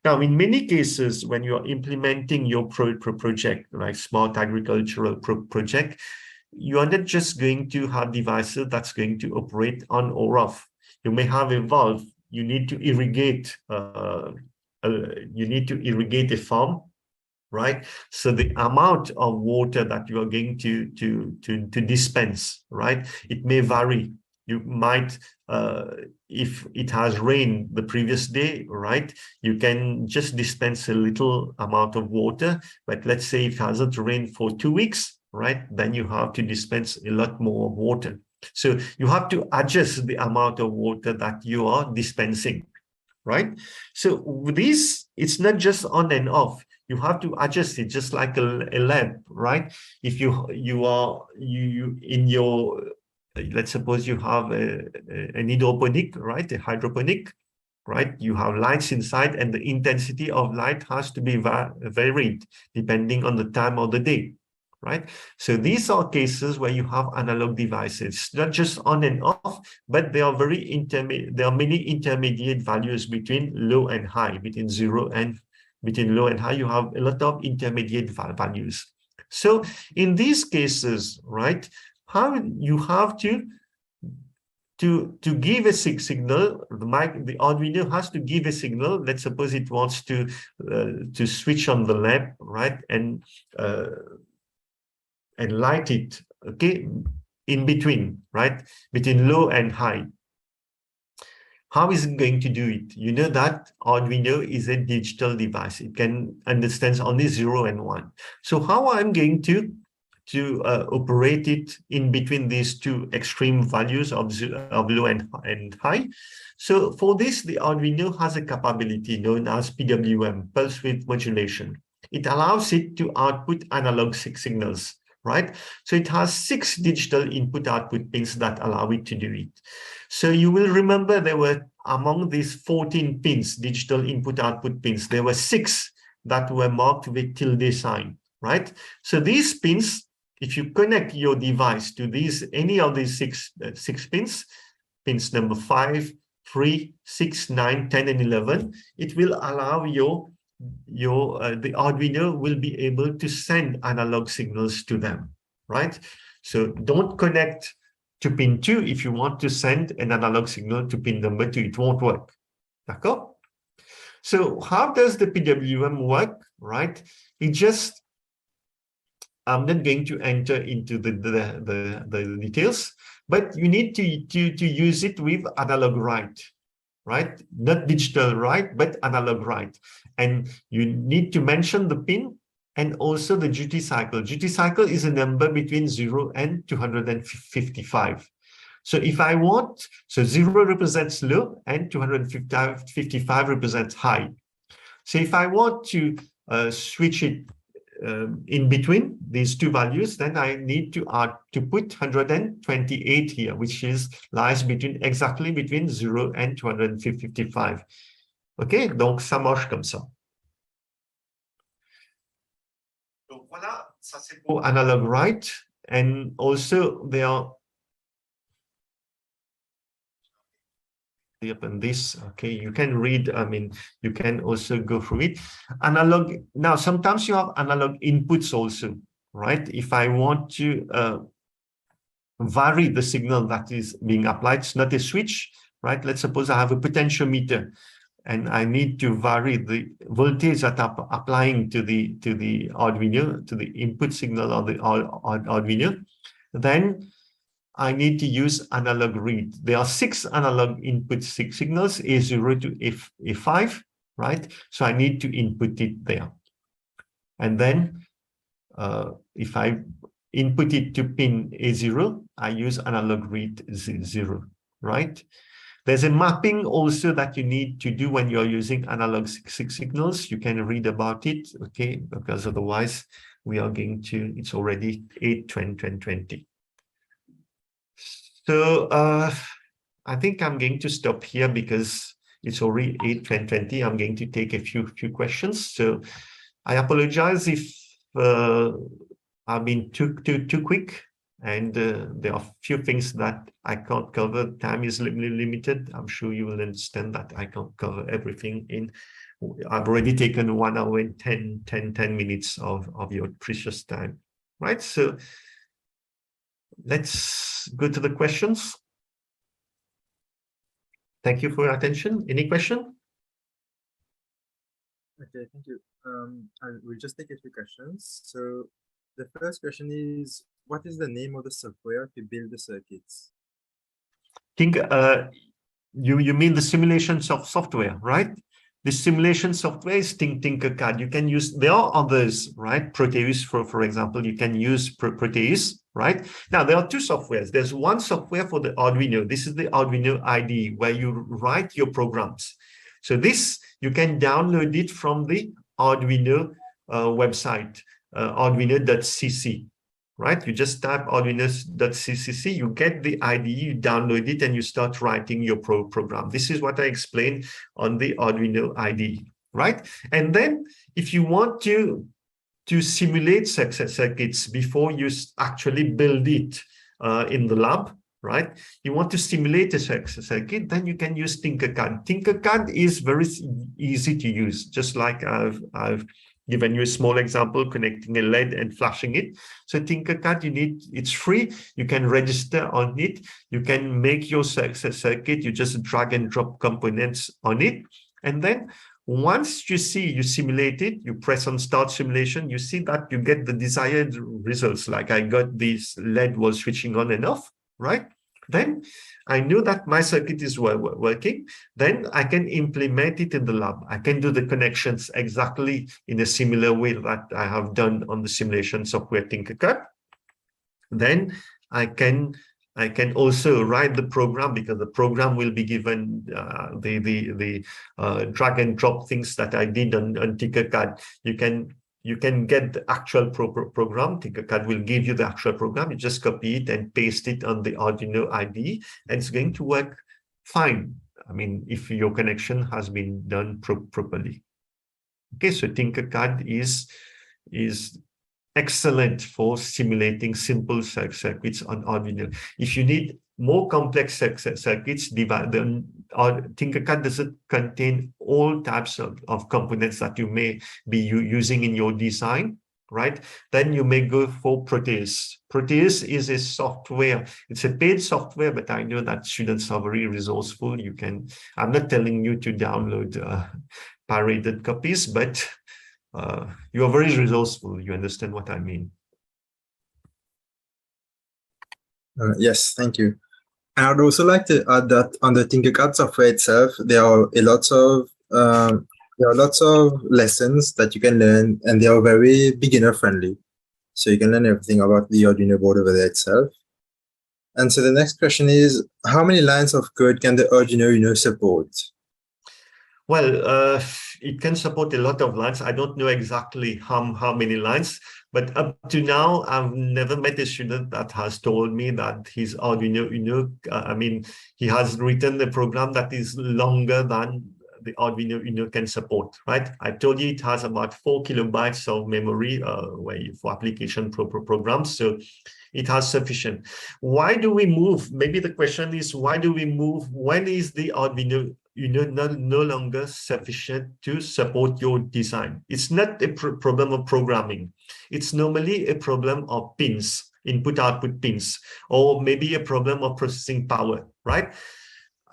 Now, in many cases, when you're implementing your project, like smart agricultural project, you are not just going to have devices that's going to operate on or off. You may have a valve. You need to irrigate. You need to irrigate a farm, right? So the amount of water that you are going to dispense, right? It may vary. You might, if it has rained the previous day, right? You can just dispense a little amount of water, but let's say it hasn't rained for 2 weeks, right? Then you have to dispense a lot more water. So you have to adjust the amount of water that you are dispensing, right? So with this, it's not just on and off. You have to adjust it just like a lamp, right? If you in your, let's suppose you have an hydroponic, right? A hydroponic, right? You have lights inside, and the intensity of light has to be varied depending on the time of the day, right? So these are cases where you have analog devices, not just on and off, but they are very intermediate. There are many intermediate values between low and high, between low and high, you have a lot of intermediate values. So in these cases, right, how you have to give a signal, the Arduino has to give a signal. Let's suppose it wants to switch on the lamp, right, and light it, okay, in between, right, between low and high. How is it going to do it? You know that Arduino is a digital device. It can understand only 0 and 1. So how I'm going to operate it in between these two extreme values of low and high? So for this, the Arduino has a capability known as PWM, pulse width modulation. It allows it to output analog signals, right? So it has 6 digital input-output pins that allow it to do it. So you will remember there were, among these 14 pins, digital input-output pins, there were 6 that were marked with tilde sign, right? So these pins, if you connect your device to any of these six pins, pins number 5, 3, 6, 9, 10, and 11, it will allow the Arduino will be able to send analog signals to them, right? So don't connect to pin 2 if you want to send an analog signal to pin number 2. It won't work. D'accord? So how does the PWM work, right? It just, I'm not going to enter into the details, but you need to use it with analog write, right? Not digital write, but analog write. And you need to mention the pin and also the duty cycle. Duty cycle is a number between 0 and 255. So if I want, so 0 represents low and 255 represents high. So if I want to switch it in between these two values, then I need to put 128 here, which lies exactly between 0 and 255. OK, donc ça marche comme ça. Donc voilà, ça c'est pour analog write. And also there are and this, okay, you can read, I mean, you can also go through it. Analog, now sometimes you have analog inputs also, right? If I want to vary the signal that is being applied, it's not a switch, right? Let's suppose I have a potentiometer and I need to vary the voltage that I'm applying to the Arduino, to the input signal of the Arduino. Then I need to use analog read. There are 6 analog input signals, A0 to A5, right? So I need to input it there. And then if I input it to pin A0, I use analog read 0, right? There's a mapping also that you need to do when you're using analog signals. You can read about it, okay? Because otherwise we are going to, it's already 8:20. So I think I'm going to stop here because it's already 8:20. I'm going to take a few questions. So I apologize if I've been too quick, and there are a few things that I can't cover. Time is limited. I'm sure you will understand that I can't cover everything in. I've already taken 1 hour and 10 minutes of your precious time, right? So let's go to the questions. Thank you for your attention. Any question? Okay, thank you. We'll just take a few questions. So the first question is, what is the name of the software to build the circuits? Think you mean the simulation software, right? The simulation software is Tinkercad. You can use, there are others, right? Proteus, for example, you can use Proteus, right? Now, there are two softwares. There's one software for the Arduino. This is the Arduino Ide, where you write your programs. So this, you can download it from the Arduino website, arduino.cc. Right? You just type arduino.cc, you get the IDE, you download it, and you start writing your program. This is what I explained on the Arduino IDE, right? And then if you want to simulate circuits before you actually build it in the lab, right? You want to simulate a circuit, then you can use Tinkercad. Tinkercad is very easy to use, just like I've given you a small example, connecting a LED and flashing it. So Tinkercad, it's free. You can register on it. You can make your circuit. You just drag and drop components on it. And then once you simulate it, you press on start simulation, you see that you get the desired results. Like I got this LED was switching on and off, right? Then I know that my circuit is working. Then I can implement it in the lab. I can do the connections exactly in a similar way that I have done on the simulation software Tinkercad. Then I can also write the program, because the program will be given the drag and drop things that I did on Tinkercad. You can get the actual program. Tinkercad will give you the actual program. You just copy it and paste it on the Arduino IDE, and it's going to work fine. I mean, if your connection has been done properly. Okay, so Tinkercad is excellent for simulating simple circuits on Arduino. If you need more complex circuits, Tinkercad doesn't contain all types of components that you may be using in your design, right? Then you may go for Proteus. Proteus is a software. It's a paid software, but I know that students are very resourceful. I'm not telling you to download pirated copies, but you are very resourceful. You understand what I mean. Yes, thank you. And I'd also like to add that on the Tinkercad software itself, there are lots of lessons that you can learn, and they are very beginner friendly. So you can learn everything about the Arduino board over there itself. And so the next question is, how many lines of code can the Arduino Uno support? Well, it can support a lot of lines. I don't know exactly how many lines, but up to now, I've never met a student that has told me that his Arduino Uno, he has written a program that is longer than the Arduino Uno can support, right? I told you it has about 4 kilobytes of memory for application programs, so it has sufficient. Why do we move? Maybe the question is, why do we move? When is the Arduino no longer sufficient to support your design? It's not a problem of programming. It's normally a problem of pins, input-output pins, or maybe a problem of processing power, right?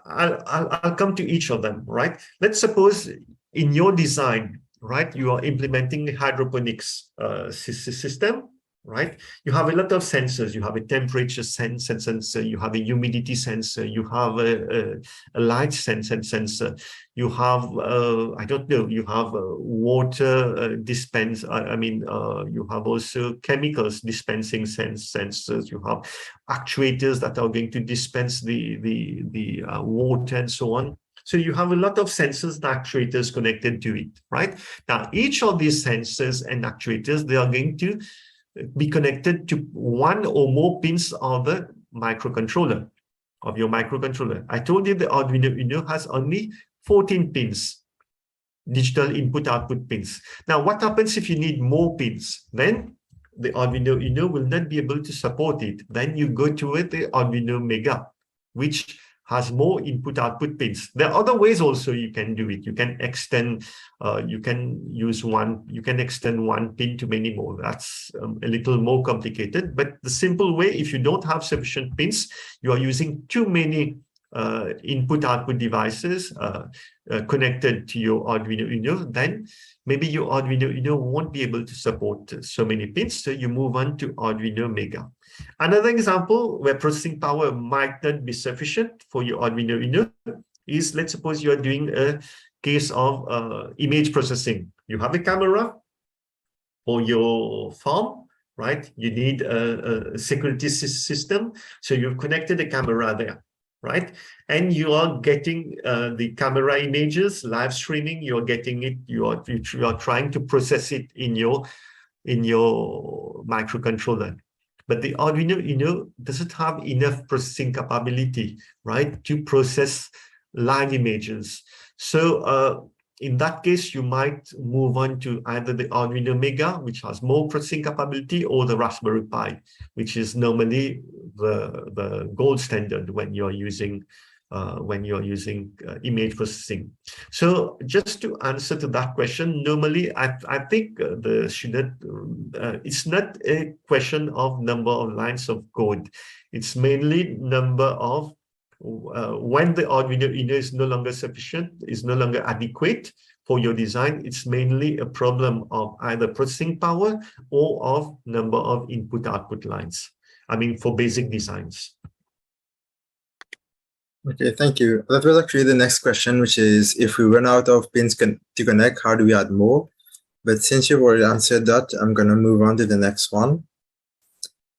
I'll come to each of them, right? Let's suppose in your design, right, you are implementing a hydroponics system, right? You have a lot of sensors. You have a temperature sensor, you have a humidity sensor, you have a light sensor, you have, I don't know, you have water dispense. You have also chemicals dispensing sensors. You have actuators that are going to dispense the water and so on. So you have a lot of sensors and actuators connected to it, right? Now, each of these sensors and actuators, they are going to be connected to one or more pins of the microcontroller, of your microcontroller. I told you the Arduino Uno has only 14 pins, digital input-output pins. Now, what happens if you need more pins? Then the Arduino Uno will not be able to support it. Then you go to the Arduino Mega, which has more input-output pins. There are other ways also you can do it. You can extend, you can extend one pin to many more. That's a little more complicated, but the simple way, if you don't have sufficient pins, you are using too many input-output devices connected to your Arduino Uno, then maybe your Arduino Uno won't be able to support so many pins, so you move on to Arduino Mega. Another example where processing power might not be sufficient for your Arduino Uno is, let's suppose you are doing a case of image processing. You have a camera for your farm, right? You need a security system, so you've connected a camera there, right? And you are getting the camera images, live streaming, you're getting it, you are trying to process it in your microcontroller. But the Arduino Uno doesn't have enough processing capability, right, to process live images. So in that case, you might move on to either the Arduino Mega, which has more processing capability, or the Raspberry Pi, which is normally the gold standard when you're using image processing. So just to answer to that question, normally I think the student, it's not a question of number of lines of code. It's mainly number of when the Arduino Uno is no longer sufficient, is no longer adequate for your design. It's mainly a problem of either processing power or of number of input-output lines. I mean, for basic designs. Okay, thank you. That was actually the next question, which is, if we run out of pins to connect, how do we add more? But since you've already answered that, I'm going to move on to the next one.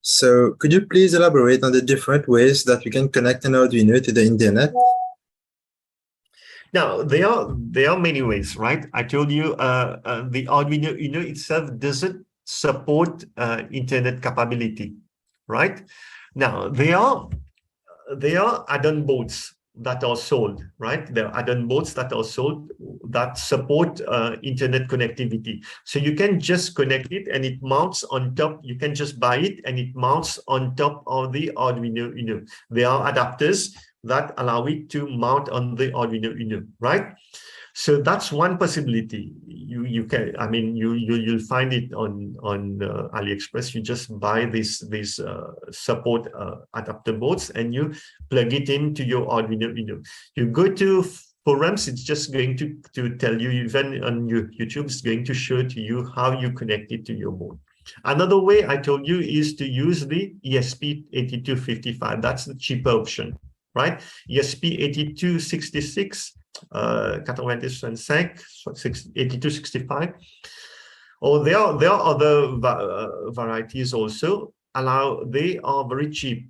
So could you please elaborate on the different ways that we can connect an Arduino to the internet? Now, there are many ways, right? I told you the Arduino Uno itself doesn't support internet capability, right? Now, there are add-on boards that are sold, right? There are add-on boards that are sold that support internet connectivity. So you can just connect it and it mounts on top. You can just buy it and it mounts on top of the Arduino Uno. There are adapters that allow it to mount on the Arduino Uno, right? So that's one possibility. You can, I mean, you'll find it on AliExpress. You just buy these support adapter boards and you plug it into your Arduino Uno. You go to forums, it's just going to tell you, even on YouTube, it's going to show to you how you connect it to your board. Another way I told you is to use the ESP8255. That's the cheaper option, right? ESP8266. 8265. Or there are other varieties also. They are very cheap,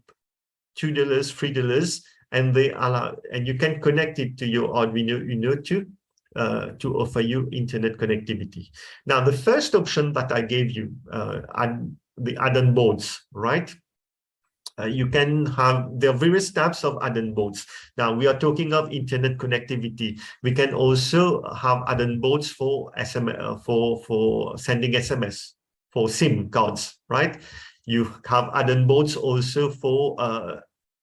$2, $3, and they allow, and you can connect it to your Arduino Uno to offer you internet connectivity. Now, the first option that I gave you, the add-on boards, right? You can have, there are various types of add-on boards. Now we are talking of internet connectivity. We can also have add-on boards for SMS, for sending SMS, for SIM cards, right? You have add-on boards also for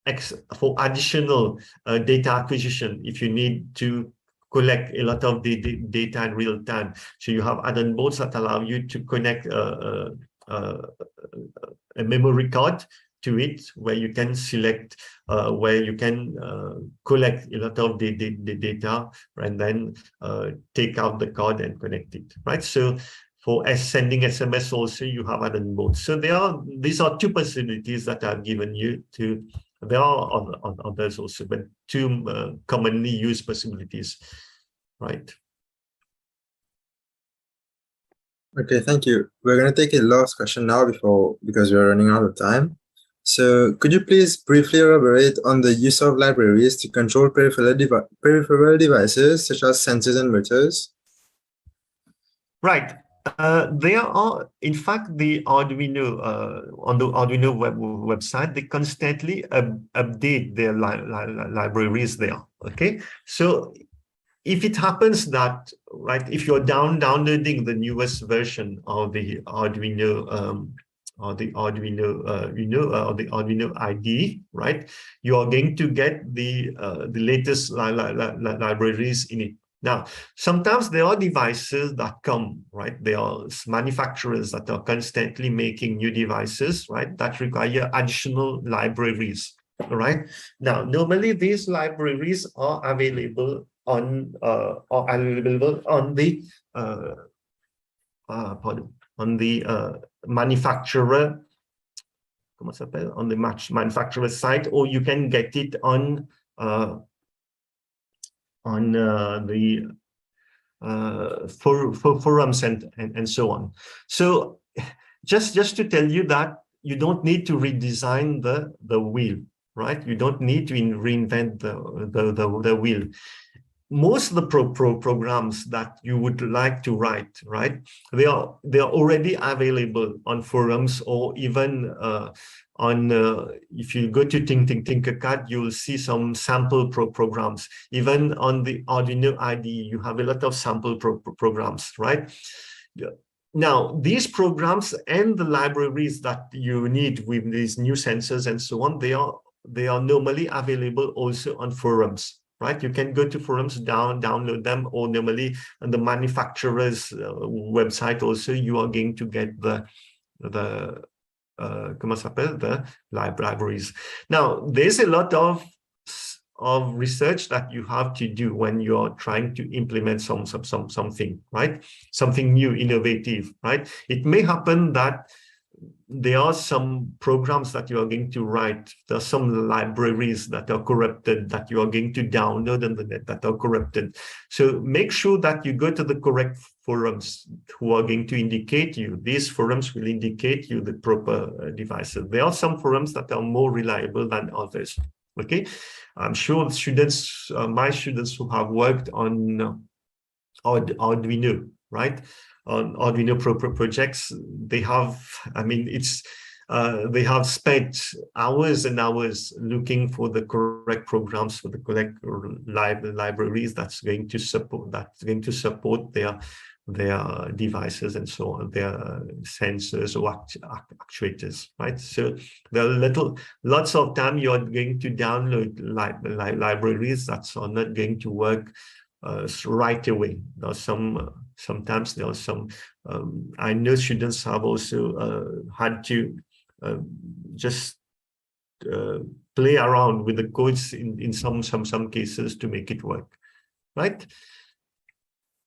additional data acquisition if you need to collect a lot of the data in real time. So you have add-on boards that allow you to connect a memory card to it, where you can select, where you can collect a lot of the data and then take out the card and connect it, right? So for sending SMS also, you have add-on mode. So these are two possibilities that I've given you. There are others also, but two commonly used possibilities, right? Okay, thank you. We're going to take a last question now because we're running out of time. So could you please briefly elaborate on the use of libraries to control peripheral devices such as sensors and motors? Right. There are, in fact, the Arduino on the Arduino website, they constantly update their libraries there. Okay, so if it happens that, right, if you're downloading the newest version of the Arduino or the Arduino or the Arduino Ide, right, you are going to get the latest libraries in it. Now, sometimes there are devices that come, right? There are manufacturers that are constantly making new devices, right, that require additional libraries, all right? Now, normally these libraries are available on the manufacturer, on the manufacturer site, or you can get it on the forums and so on. So just to tell you that you don't need to redesign the wheel, right? You don't need to reinvent the wheel. Most of the programs that you would like to write, right, they are already available on forums, or even on if you go to Tinkercad, you will see some sample programs. Even on the Arduino Ide, you have a lot of sample programs, right? Now, these programs and the libraries that you need with these new sensors and so on, they are normally available also on forums, right? You can go to forums, download them, or normally on the manufacturer's website also, you are going to get the libraries. Now, there's a lot of research that you have to do when you're trying to implement something, right? Something new, innovative, right? It may happen that there are some programs that you are going to write. There are some libraries that are corrupted that you are going to download on the net that are corrupted. So make sure that you go to the correct forums who are going to indicate you. These forums will indicate you the proper devices. There are some forums that are more reliable than others. Okay, I'm sure students, my students who have worked on Arduino, right? On Arduino projects, they have, I mean, it's they have spent hours and hours looking for the correct programs, for the correct libraries that's going to support their devices and so on, their sensors or actuators, right? So there are lots of time you are going to download libraries that are not going to work right away. There are sometimes there are some, I know students have also had to just play around with the codes in some cases to make it work, right?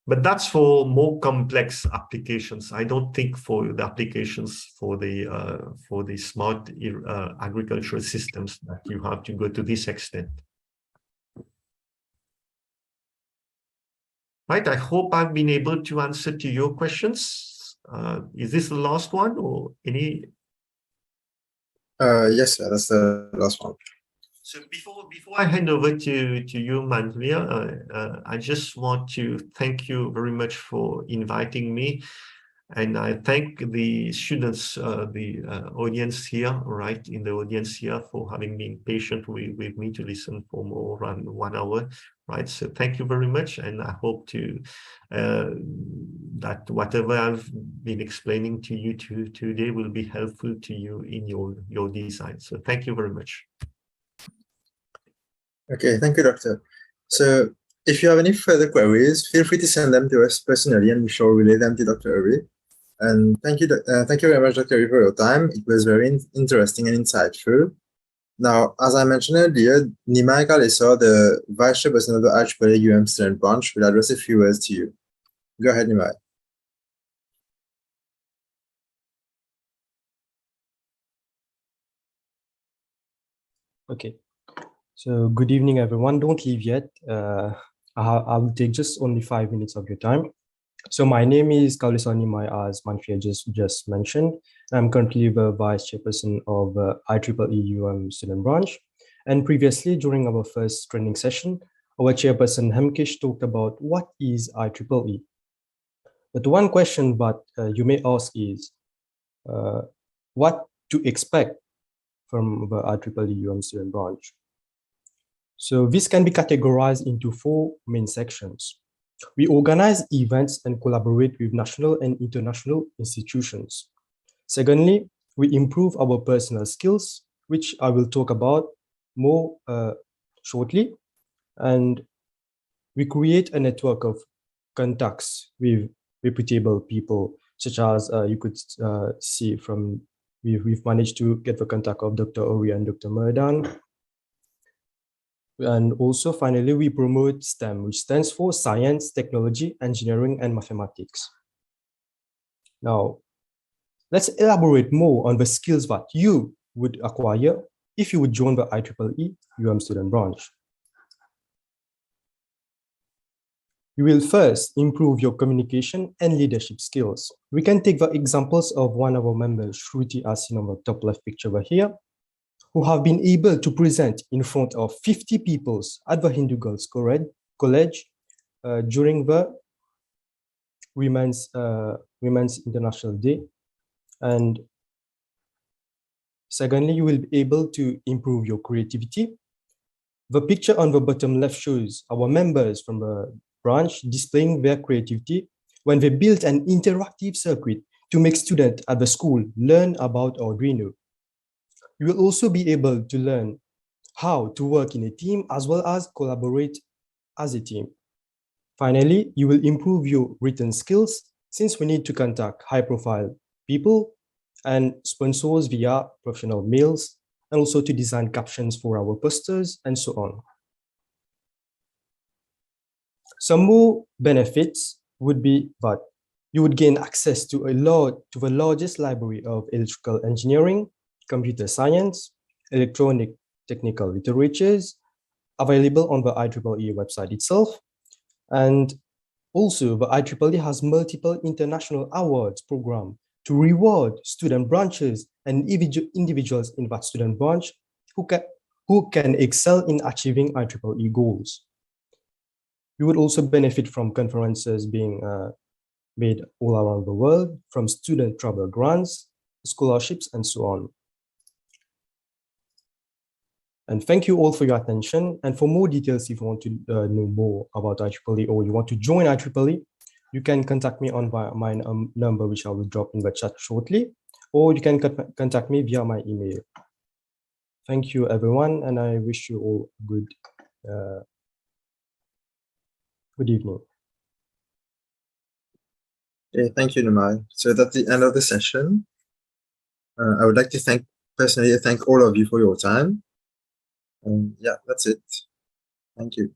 But that's for more complex applications. I don't think for the applications for the smart agricultural systems that you have to go to this extent. Right, I hope I've been able to answer to your questions. Is this the last one or any? Yes, sir, that's the last one. So before I hand over to you, Manlia, I just want to thank you very much for inviting me. And I thank the students, the audience here, right, in the audience here, for having been patient with me to listen for more than 1 hour, right? So thank you very much, and I hope to that whatever I've been explaining to you today will be helpful to you in your design. So thank you very much. Okay, thank you, Doctor. So if you have any further queries, feel free to send them to us personally, and we shall relay them to Dr. Uri. And thank you very much, Dr. Uri, for your time. It was very interesting and insightful. Now, as I mentioned earlier, Nimai Kalesor, the Vice Chairperson of the Archipelago student branch, will address a few words to you. Go ahead, Nimai. Okay, so good evening, everyone. Don't leave yet. I will take just only 5 minutes of your time. So my name is Kaulisani Mai, as Manfia just mentioned. I'm currently the Vice Chairperson of IEEE student branch. And previously, during our first training session, our Chairperson Hemkesh talked about what is IEEE. But one question you may ask is, what to expect from the IEEE student branch? So this can be categorized into 4 main sections. We organize events and collaborate with national and international institutions. Secondly, we improve our personal skills, which I will talk about more shortly. And we create a network of contacts with reputable people, such as you could see from, we've managed to get the contact of Dr. Ori and Dr. Merdan. And also, finally, we promote STEM, which stands for Science, Technology, Engineering, and Mathematics. Now, let's elaborate more on the skills that you would acquire if you would join the IEEE student branch. You will first improve your communication and leadership skills. We can take the examples of one of our members, Shruti, as seen on the top left picture over here, who have been able to present in front of 50 people at the Hindu Girls College during the Women's International Day. And secondly, you will be able to improve your creativity. The picture on the bottom left shows our members from the branch displaying their creativity when they built an interactive circuit to make students at the school learn about Arduino. You will also be able to learn how to work in a team as well as collaborate as a team. Finally, you will improve your written skills since we need to contact high-profile people and sponsors via professional mails, and also to design captions for our posters and so on. Some more benefits would be that you would gain access to the largest library of electrical engineering, computer science, electronic technical literatures available on the IEEE website itself. And also, the IEEE has multiple international awards program to reward student branches and individuals in that student branch who can excel in achieving IEEE goals. You would also benefit from conferences being made all around the world, from student travel grants, scholarships, and so on. And thank you all for your attention. And for more details, if you want to know more about IEEE or you want to join IEEE, you can contact me on my number, which I will drop in the chat shortly, or you can contact me via my email. Thank you, everyone, and I wish you all good evening. Okay, thank you, Numai. So that's the end of the session. I would like to personally thank all of you for your time. Yeah, that's it. Thank you.